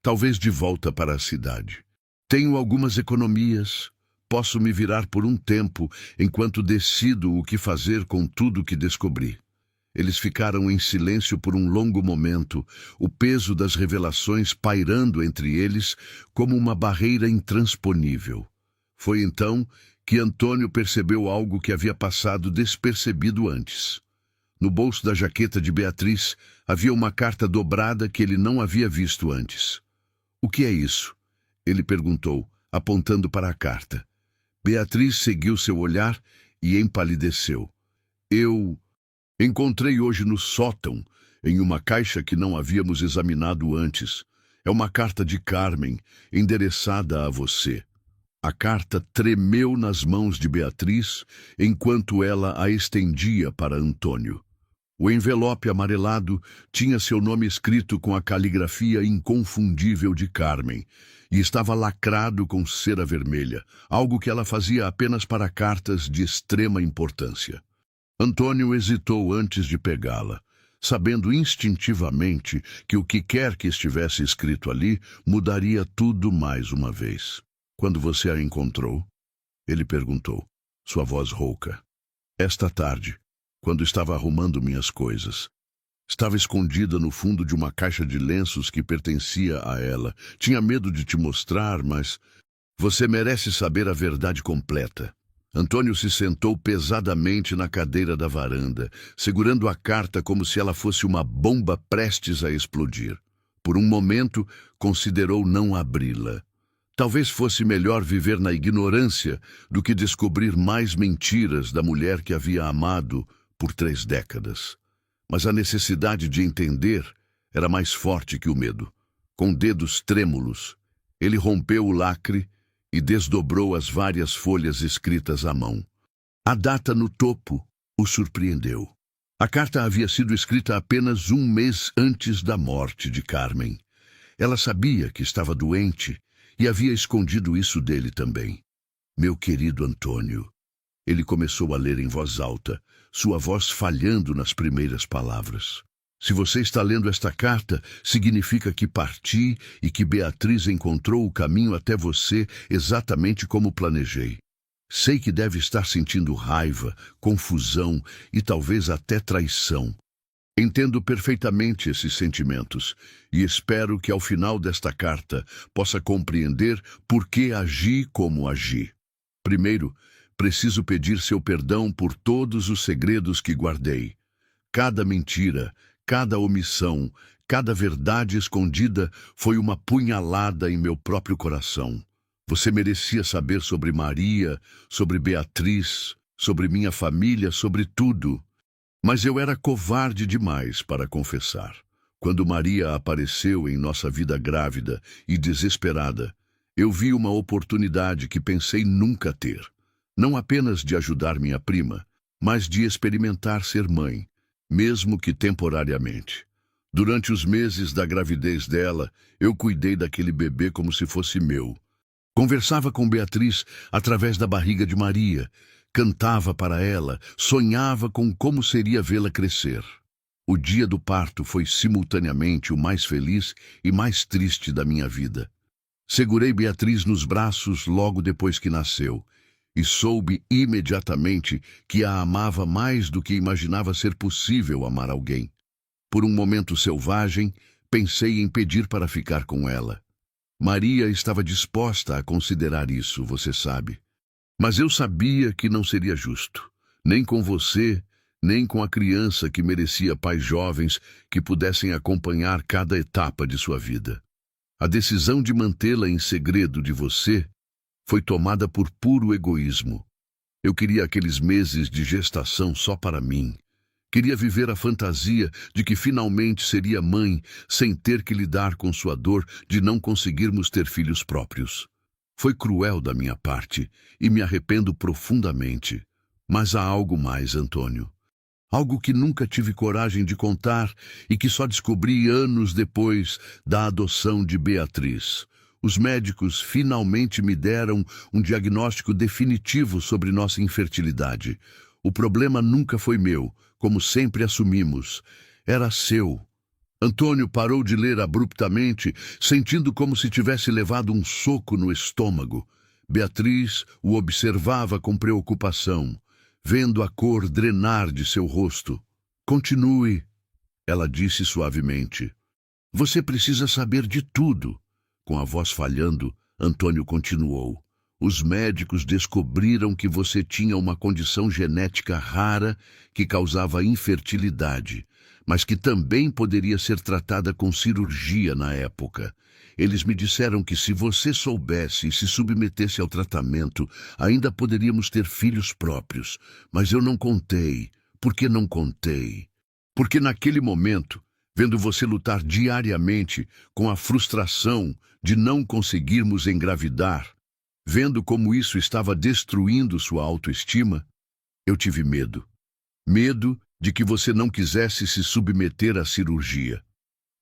Talvez de volta para a cidade. Tenho algumas economias. Posso me virar por um tempo enquanto decido o que fazer com tudo que descobri. Eles ficaram em silêncio por um longo momento, o peso das revelações pairando entre eles como uma barreira intransponível. Foi então que Antônio percebeu algo que havia passado despercebido antes. No bolso da jaqueta de Beatriz havia uma carta dobrada que ele não havia visto antes. O que é isso? Ele perguntou, apontando para a carta. Beatriz seguiu seu olhar e empalideceu. Eu encontrei hoje no sótão, em uma caixa que não havíamos examinado antes. É uma carta de Carmen, endereçada a você. A carta tremeu nas mãos de Beatriz enquanto ela a estendia para Antônio. O envelope amarelado tinha seu nome escrito com a caligrafia inconfundível de Carmen e estava lacrado com cera vermelha, algo que ela fazia apenas para cartas de extrema importância. Antônio hesitou antes de pegá-la, sabendo instintivamente que o que quer que estivesse escrito ali mudaria tudo mais uma vez. Quando você a encontrou? Ele perguntou, sua voz rouca. Esta tarde, quando estava arrumando minhas coisas. Estava escondida no fundo de uma caixa de lenços que pertencia a ela. Tinha medo de te mostrar, mas você merece saber a verdade completa. Antônio se sentou pesadamente na cadeira da varanda, segurando a carta como se ela fosse uma bomba prestes a explodir. Por um momento, considerou não abri-la. Talvez fosse melhor viver na ignorância do que descobrir mais mentiras da mulher que havia amado por 3 décadas. Mas a necessidade de entender era mais forte que o medo. Com dedos trêmulos, ele rompeu o lacre e desdobrou as várias folhas escritas à mão. A data no topo o surpreendeu. A carta havia sido escrita apenas 1 mês antes da morte de Carmen. Ela sabia que estava doente e havia escondido isso dele também. Meu querido Antônio. Ele começou a ler em voz alta, sua voz falhando nas primeiras palavras. Se você está lendo esta carta, significa que parti e que Beatriz encontrou o caminho até você exatamente como planejei. Sei que deve estar sentindo raiva, confusão e talvez até traição. Entendo perfeitamente esses sentimentos e espero que ao final desta carta possa compreender por que agi como agi. Primeiro, preciso pedir seu perdão por todos os segredos que guardei. Cada mentira, cada omissão, cada verdade escondida foi uma punhalada em meu próprio coração. Você merecia saber sobre Maria, sobre Beatriz, sobre minha família, sobre tudo. Mas eu era covarde demais para confessar. Quando Maria apareceu em nossa vida grávida e desesperada, eu vi uma oportunidade que pensei nunca ter. Não apenas de ajudar minha prima, mas de experimentar ser mãe, mesmo que temporariamente. Durante os meses da gravidez dela, eu cuidei daquele bebê como se fosse meu. Conversava com Beatriz através da barriga de Maria, cantava para ela, sonhava com como seria vê-la crescer. O dia do parto foi simultaneamente o mais feliz e mais triste da minha vida. Segurei Beatriz nos braços logo depois que nasceu, e soube imediatamente que a amava mais do que imaginava ser possível amar alguém. Por um momento selvagem, pensei em pedir para ficar com ela. Maria estava disposta a considerar isso, você sabe. Mas eu sabia que não seria justo, nem com você, nem com a criança que merecia pais jovens que pudessem acompanhar cada etapa de sua vida. A decisão de mantê-la em segredo de você foi tomada por puro egoísmo. Eu queria aqueles meses de gestação só para mim. Queria viver a fantasia de que finalmente seria mãe, sem ter que lidar com sua dor de não conseguirmos ter filhos próprios. Foi cruel da minha parte e me arrependo profundamente. Mas há algo mais, Antônio. Algo que nunca tive coragem de contar e que só descobri anos depois da adoção de Beatriz. Os médicos finalmente me deram um diagnóstico definitivo sobre nossa infertilidade. O problema nunca foi meu, como sempre assumimos. Era seu. Antônio parou de ler abruptamente, sentindo como se tivesse levado um soco no estômago. Beatriz o observava com preocupação, vendo a cor drenar de seu rosto. Continue, ela disse suavemente. Você precisa saber de tudo. Com a voz falhando, Antônio continuou. Os médicos descobriram que você tinha uma condição genética rara que causava infertilidade, mas que também poderia ser tratada com cirurgia na época. Eles me disseram que se você soubesse e se submetesse ao tratamento, ainda poderíamos ter filhos próprios. Mas eu não contei. Por que não contei? Porque naquele momento, vendo você lutar diariamente com a frustração de não conseguirmos engravidar, vendo como isso estava destruindo sua autoestima, eu tive medo. Medo de que você não quisesse se submeter à cirurgia.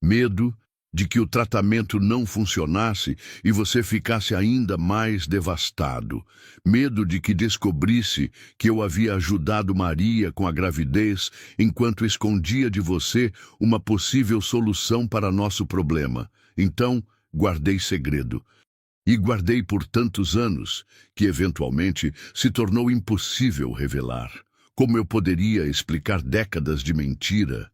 Medo de que o tratamento não funcionasse e você ficasse ainda mais devastado. Medo de que descobrisse que eu havia ajudado Maria com a gravidez enquanto escondia de você uma possível solução para nosso problema. Então, guardei segredo. E guardei por tantos anos que, eventualmente, se tornou impossível revelar. Como eu poderia explicar décadas de mentira?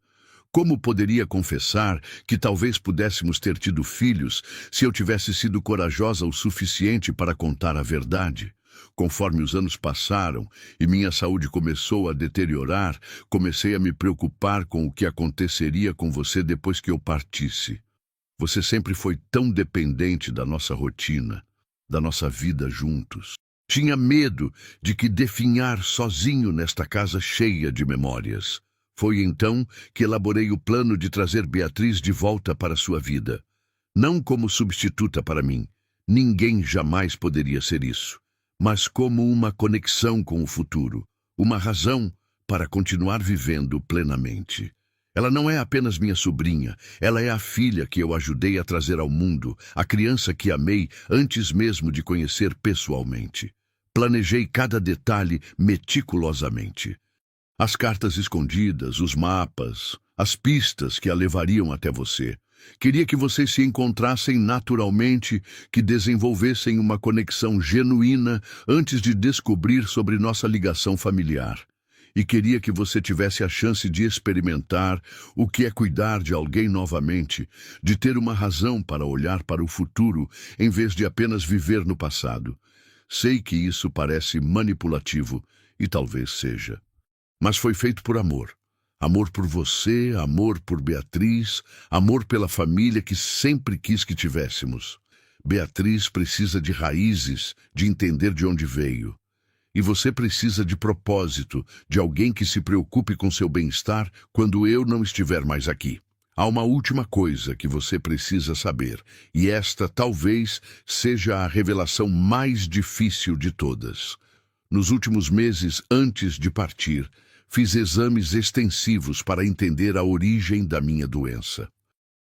Como poderia confessar que talvez pudéssemos ter tido filhos se eu tivesse sido corajosa o suficiente para contar a verdade? Conforme os anos passaram e minha saúde começou a deteriorar, comecei a me preocupar com o que aconteceria com você depois que eu partisse. Você sempre foi tão dependente da nossa rotina, da nossa vida juntos. Tinha medo de que definhar sozinho nesta casa cheia de memórias. Foi então que elaborei o plano de trazer Beatriz de volta para sua vida. Não como substituta para mim, ninguém jamais poderia ser isso, mas como uma conexão com o futuro, uma razão para continuar vivendo plenamente. Ela não é apenas minha sobrinha, ela é a filha que eu ajudei a trazer ao mundo, a criança que amei antes mesmo de conhecer pessoalmente. Planejei cada detalhe meticulosamente. As cartas escondidas, os mapas, as pistas que a levariam até você. Queria que vocês se encontrassem naturalmente, que desenvolvessem uma conexão genuína antes de descobrir sobre nossa ligação familiar. E queria que você tivesse a chance de experimentar o que é cuidar de alguém novamente, de ter uma razão para olhar para o futuro em vez de apenas viver no passado. Sei que isso parece manipulativo, e talvez seja. Mas foi feito por amor. Amor por você, amor por Beatriz, amor pela família que sempre quis que tivéssemos. Beatriz precisa de raízes, de entender de onde veio. E você precisa de propósito, de alguém que se preocupe com seu bem-estar quando eu não estiver mais aqui. Há uma última coisa que você precisa saber, e esta talvez seja a revelação mais difícil de todas. Nos últimos meses antes de partir, fiz exames extensivos para entender a origem da minha doença.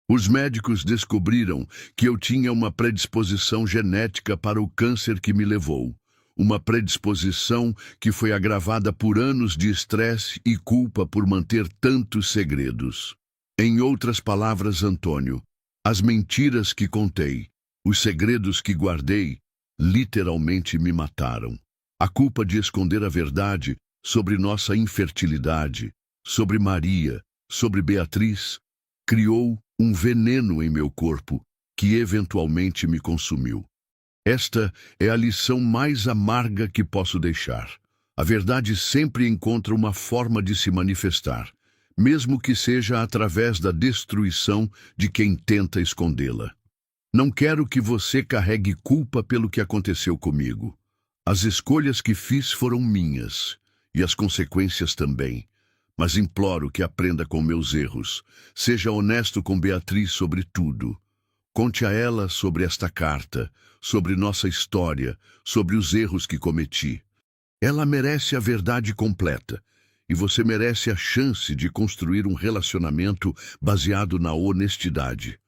Os médicos descobriram que eu tinha uma predisposição genética para o câncer que me levou. Uma predisposição que foi agravada por anos de estresse e culpa por manter tantos segredos. Em outras palavras, Antônio, as mentiras que contei, os segredos que guardei, literalmente me mataram. A culpa de esconder a verdade sobre nossa infertilidade, sobre Maria, sobre Beatriz, criou um veneno em meu corpo que eventualmente me consumiu. Esta é a lição mais amarga que posso deixar. A verdade sempre encontra uma forma de se manifestar, mesmo que seja através da destruição de quem tenta escondê-la. Não quero que você carregue culpa pelo que aconteceu comigo. As escolhas que fiz foram minhas, e as consequências também. Mas imploro que aprenda com meus erros. Seja honesto com Beatriz sobre tudo. Conte a ela sobre esta carta, sobre nossa história, sobre os erros que cometi. Ela merece a verdade completa, e você merece a chance de construir um relacionamento baseado na honestidade.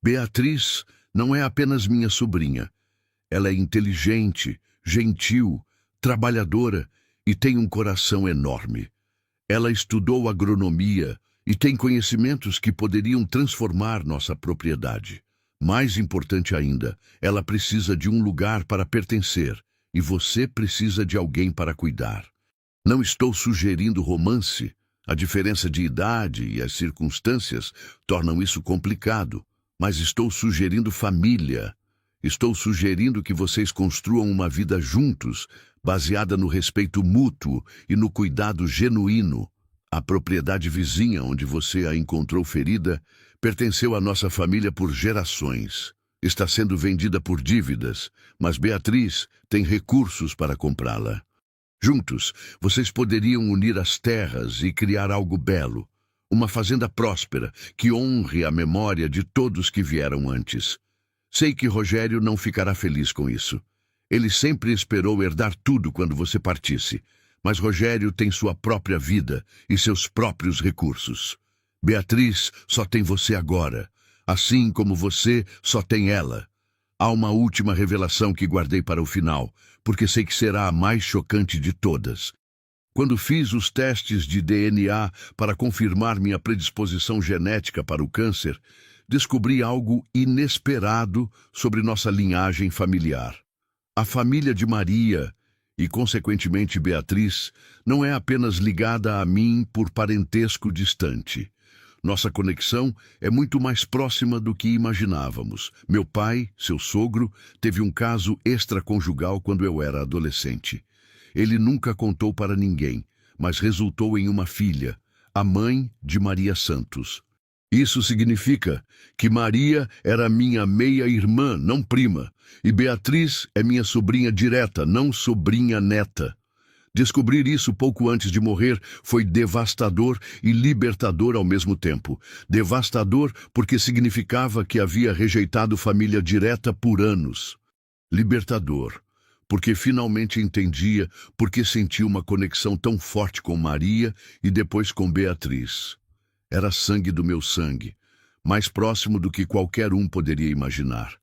Beatriz não é apenas minha sobrinha. Ela é inteligente, gentil, trabalhadora e tem um coração enorme. Ela estudou agronomia e tem conhecimentos que poderiam transformar nossa propriedade. Mais importante ainda, ela precisa de um lugar para pertencer e você precisa de alguém para cuidar. Não estou sugerindo romance. A diferença de idade e as circunstâncias tornam isso complicado, mas estou sugerindo família. Estou sugerindo que vocês construam uma vida juntos, baseada no respeito mútuo e no cuidado genuíno. A propriedade vizinha onde você a encontrou ferida pertenceu à nossa família por gerações. Está sendo vendida por dívidas, mas Beatriz tem recursos para comprá-la. Juntos, vocês poderiam unir as terras e criar algo belo. Uma fazenda próspera que honre a memória de todos que vieram antes. Sei que Rogério não ficará feliz com isso. Ele sempre esperou herdar tudo quando você partisse. Mas Rogério tem sua própria vida e seus próprios recursos. Beatriz só tem você agora, assim como você só tem ela. Há uma última revelação que guardei para o final, porque sei que será a mais chocante de todas. Quando fiz os testes de DNA para confirmar minha predisposição genética para o câncer, descobri algo inesperado sobre nossa linhagem familiar. A família de Maria, e consequentemente Beatriz, não é apenas ligada a mim por parentesco distante. Nossa conexão é muito mais próxima do que imaginávamos. Meu pai, seu sogro, teve um caso extraconjugal quando eu era adolescente. Ele nunca contou para ninguém, mas resultou em uma filha, a mãe de Maria Santos. Isso significa que Maria era minha meia-irmã, não prima, e Beatriz é minha sobrinha direta, não sobrinha neta. Descobrir isso pouco antes de morrer foi devastador e libertador ao mesmo tempo. Devastador porque significava que havia rejeitado família direta por anos. Libertador porque finalmente entendia por que sentia uma conexão tão forte com Maria e depois com Beatriz. Era sangue do meu sangue, mais próximo do que qualquer um poderia imaginar.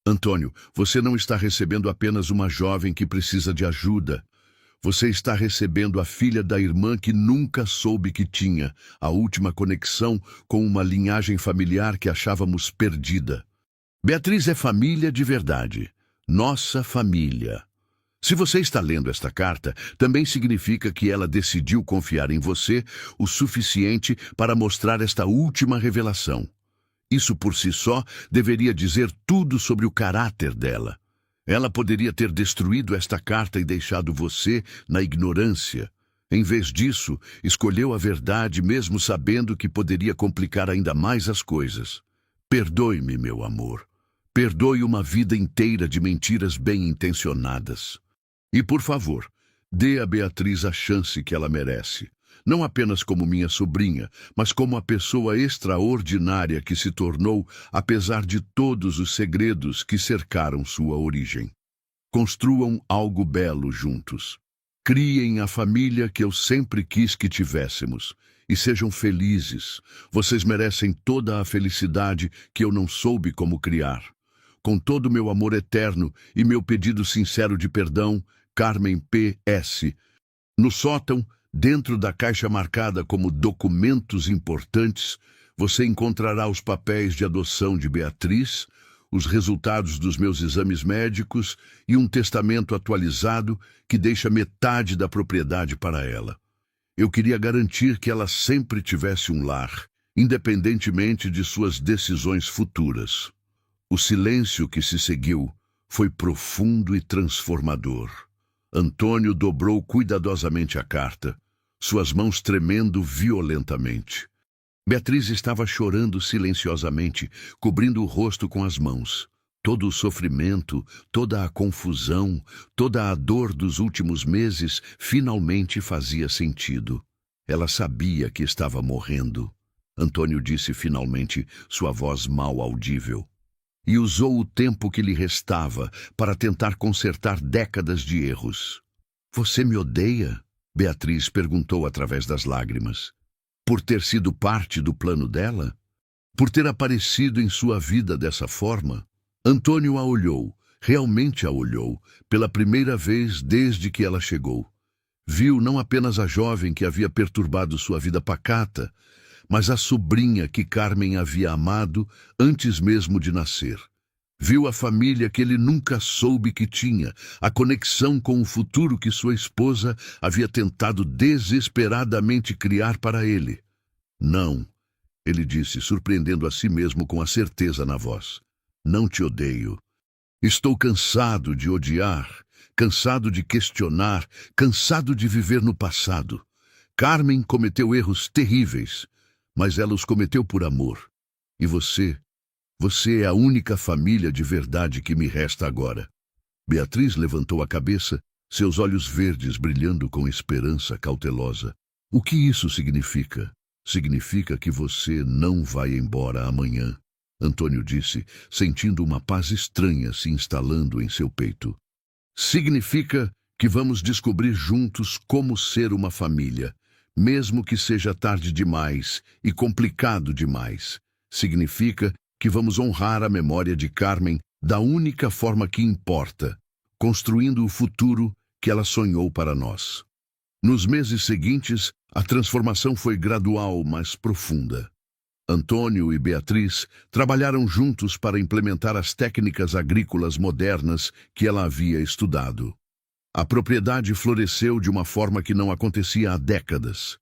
Antônio, você não está recebendo apenas uma jovem que precisa de ajuda. Você está recebendo a filha da irmã que nunca soube que tinha, a última conexão com uma linhagem familiar que achávamos perdida. Beatriz é família de verdade. Nossa família. Se você está lendo esta carta, também significa que ela decidiu confiar em você o suficiente para mostrar esta última revelação. Isso por si só deveria dizer tudo sobre o caráter dela. Ela poderia ter destruído esta carta e deixado você na ignorância. Em vez disso, escolheu a verdade mesmo sabendo que poderia complicar ainda mais as coisas. Perdoe-me, meu amor. Perdoe uma vida inteira de mentiras bem-intencionadas. E, por favor, dê a Beatriz a chance que ela merece. Não apenas como minha sobrinha, mas como a pessoa extraordinária que se tornou, apesar de todos os segredos que cercaram sua origem. Construam algo belo juntos. Criem a família que eu sempre quis que tivéssemos. E sejam felizes. Vocês merecem toda a felicidade que eu não soube como criar. Com todo o meu amor eterno e meu pedido sincero de perdão, Carmen P.S. No sótão, dentro da caixa marcada como documentos importantes, você encontrará os papéis de adoção de Beatriz, os resultados dos meus exames médicos e um testamento atualizado que deixa metade da propriedade para ela. Eu queria garantir que ela sempre tivesse um lar, independentemente de suas decisões futuras. O silêncio que se seguiu foi profundo e transformador. Antônio dobrou cuidadosamente a carta, suas mãos tremendo violentamente. Beatriz estava chorando silenciosamente, cobrindo o rosto com as mãos. Todo o sofrimento, toda a confusão, toda a dor dos últimos meses finalmente fazia sentido. Ela sabia que estava morrendo. Antônio disse finalmente, sua voz mal audível. E usou o tempo que lhe restava para tentar consertar décadas de erros. Você me odeia? Beatriz perguntou através das lágrimas. Por ter sido parte do plano dela? Por ter aparecido em sua vida dessa forma? Antônio a olhou, realmente a olhou, pela primeira vez desde que ela chegou. Viu não apenas a jovem que havia perturbado sua vida pacata, mas a sobrinha que Carmen havia amado antes mesmo de nascer. Viu a família que ele nunca soube que tinha, a conexão com o futuro que sua esposa havia tentado desesperadamente criar para ele. Não, ele disse, surpreendendo a si mesmo com a certeza na voz. Não te odeio. Estou cansado de odiar, cansado de questionar, cansado de viver no passado. Carmen cometeu erros terríveis, mas ela os cometeu por amor. E você é a única família de verdade que me resta agora. Beatriz levantou a cabeça, seus olhos verdes brilhando com esperança cautelosa. O que isso significa? Significa que você não vai embora amanhã, Antônio disse, sentindo uma paz estranha se instalando em seu peito. Significa que vamos descobrir juntos como ser uma família, mesmo que seja tarde demais e complicado demais. Significa que vamos honrar a memória de Carmen da única forma que importa, construindo o futuro que ela sonhou para nós. Nos meses seguintes, a transformação foi gradual, mas profunda. Antônio e Beatriz trabalharam juntos para implementar as técnicas agrícolas modernas que ela havia estudado. A propriedade floresceu de uma forma que não acontecia há décadas.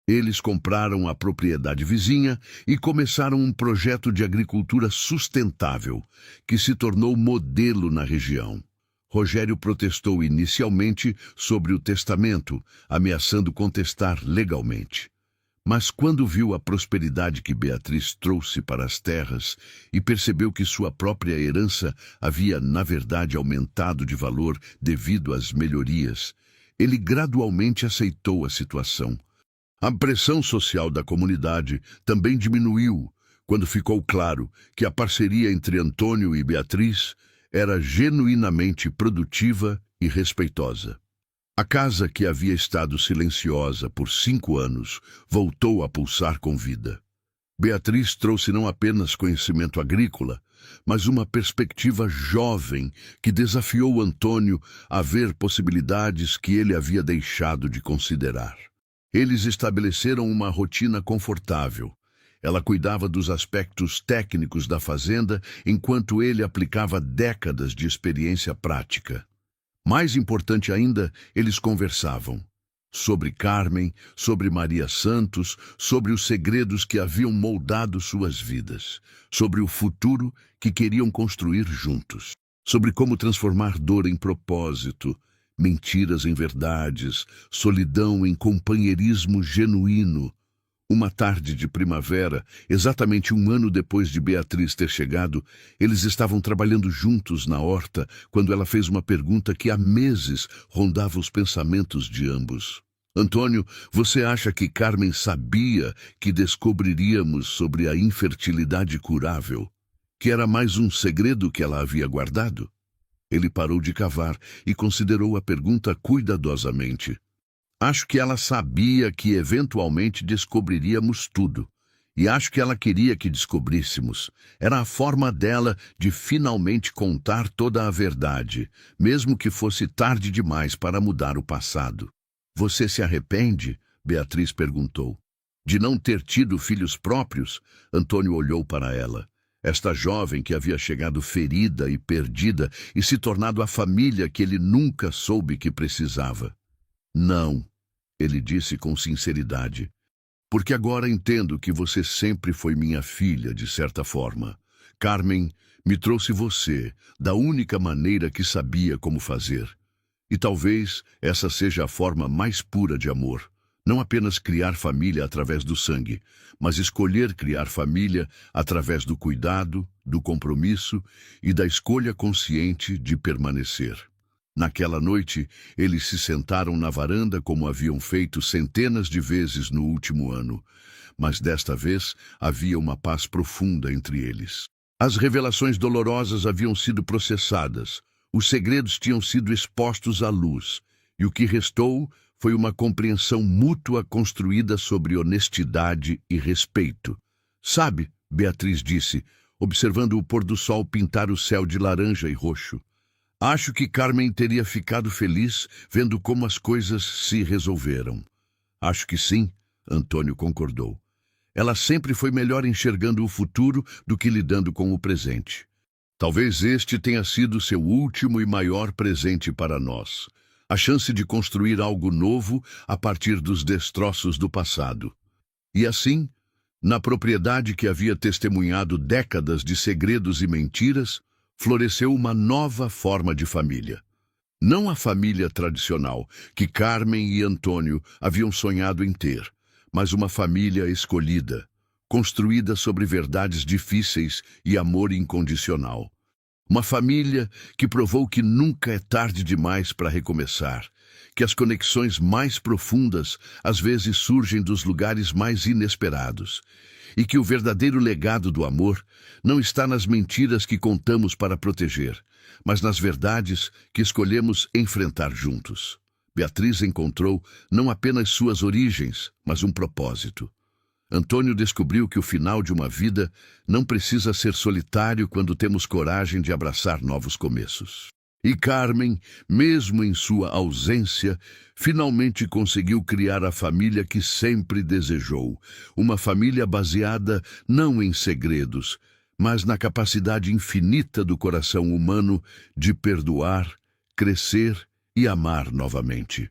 Eles compraram a propriedade vizinha e começaram um projeto de agricultura sustentável, que se tornou modelo na região. Rogério protestou inicialmente sobre o testamento, ameaçando contestar legalmente. Mas quando viu a prosperidade que Beatriz trouxe para as terras e percebeu que sua própria herança havia, na verdade, aumentado de valor devido às melhorias, ele gradualmente aceitou a situação. A pressão social da comunidade também diminuiu quando ficou claro que a parceria entre Antônio e Beatriz era genuinamente produtiva e respeitosa. A casa que havia estado silenciosa por 5 anos voltou a pulsar com vida. Beatriz trouxe não apenas conhecimento agrícola, mas uma perspectiva jovem que desafiou Antônio a ver possibilidades que ele havia deixado de considerar. Eles estabeleceram uma rotina confortável. Ela cuidava dos aspectos técnicos da fazenda, enquanto ele aplicava décadas de experiência prática. Mais importante ainda, eles conversavam sobre Carmen, sobre Maria Santos, sobre os segredos que haviam moldado suas vidas, sobre o futuro que queriam construir juntos, sobre como transformar dor em propósito, mentiras em verdades, solidão em companheirismo genuíno. Uma tarde de primavera, exatamente 1 ano depois de Beatriz ter chegado, eles estavam trabalhando juntos na horta quando ela fez uma pergunta que há meses rondava os pensamentos de ambos. Antônio, você acha que Carmen sabia que descobriríamos sobre a infertilidade curável? Que era mais um segredo que ela havia guardado? Ele parou de cavar e considerou a pergunta cuidadosamente. Acho que ela sabia que eventualmente descobriríamos tudo. E acho que ela queria que descobríssemos. Era a forma dela de finalmente contar toda a verdade, mesmo que fosse tarde demais para mudar o passado. Você se arrepende? Beatriz perguntou. De não ter tido filhos próprios? Antônio olhou para ela. Esta jovem que havia chegado ferida e perdida e se tornado a família que ele nunca soube que precisava. Não, ele disse com sinceridade, porque agora entendo que você sempre foi minha filha, de certa forma. Carmen me trouxe você da única maneira que sabia como fazer. E talvez essa seja a forma mais pura de amor. Não apenas criar família através do sangue, mas escolher criar família através do cuidado, do compromisso e da escolha consciente de permanecer. Naquela noite, eles se sentaram na varanda como haviam feito centenas de vezes no último ano, mas desta vez havia uma paz profunda entre eles. As revelações dolorosas haviam sido processadas, os segredos tinham sido expostos à luz, e o que restou foi uma compreensão mútua construída sobre honestidade e respeito. Sabe, Beatriz disse, observando o pôr do sol pintar o céu de laranja e roxo. Acho que Carmen teria ficado feliz vendo como as coisas se resolveram. Acho que sim, Antônio concordou. Ela sempre foi melhor enxergando o futuro do que lidando com o presente. Talvez este tenha sido seu último e maior presente para nós. A chance de construir algo novo a partir dos destroços do passado. E assim, na propriedade que havia testemunhado décadas de segredos e mentiras, floresceu uma nova forma de família. Não a família tradicional que Carmen e Antônio haviam sonhado em ter, mas uma família escolhida, construída sobre verdades difíceis e amor incondicional. Uma família que provou que nunca é tarde demais para recomeçar, que as conexões mais profundas às vezes surgem dos lugares mais inesperados, e que o verdadeiro legado do amor não está nas mentiras que contamos para proteger, mas nas verdades que escolhemos enfrentar juntos. Beatriz encontrou não apenas suas origens, mas um propósito. Antônio descobriu que o final de uma vida não precisa ser solitário quando temos coragem de abraçar novos começos. E Carmen, mesmo em sua ausência, finalmente conseguiu criar a família que sempre desejou. Uma família baseada não em segredos, mas na capacidade infinita do coração humano de perdoar, crescer e amar novamente.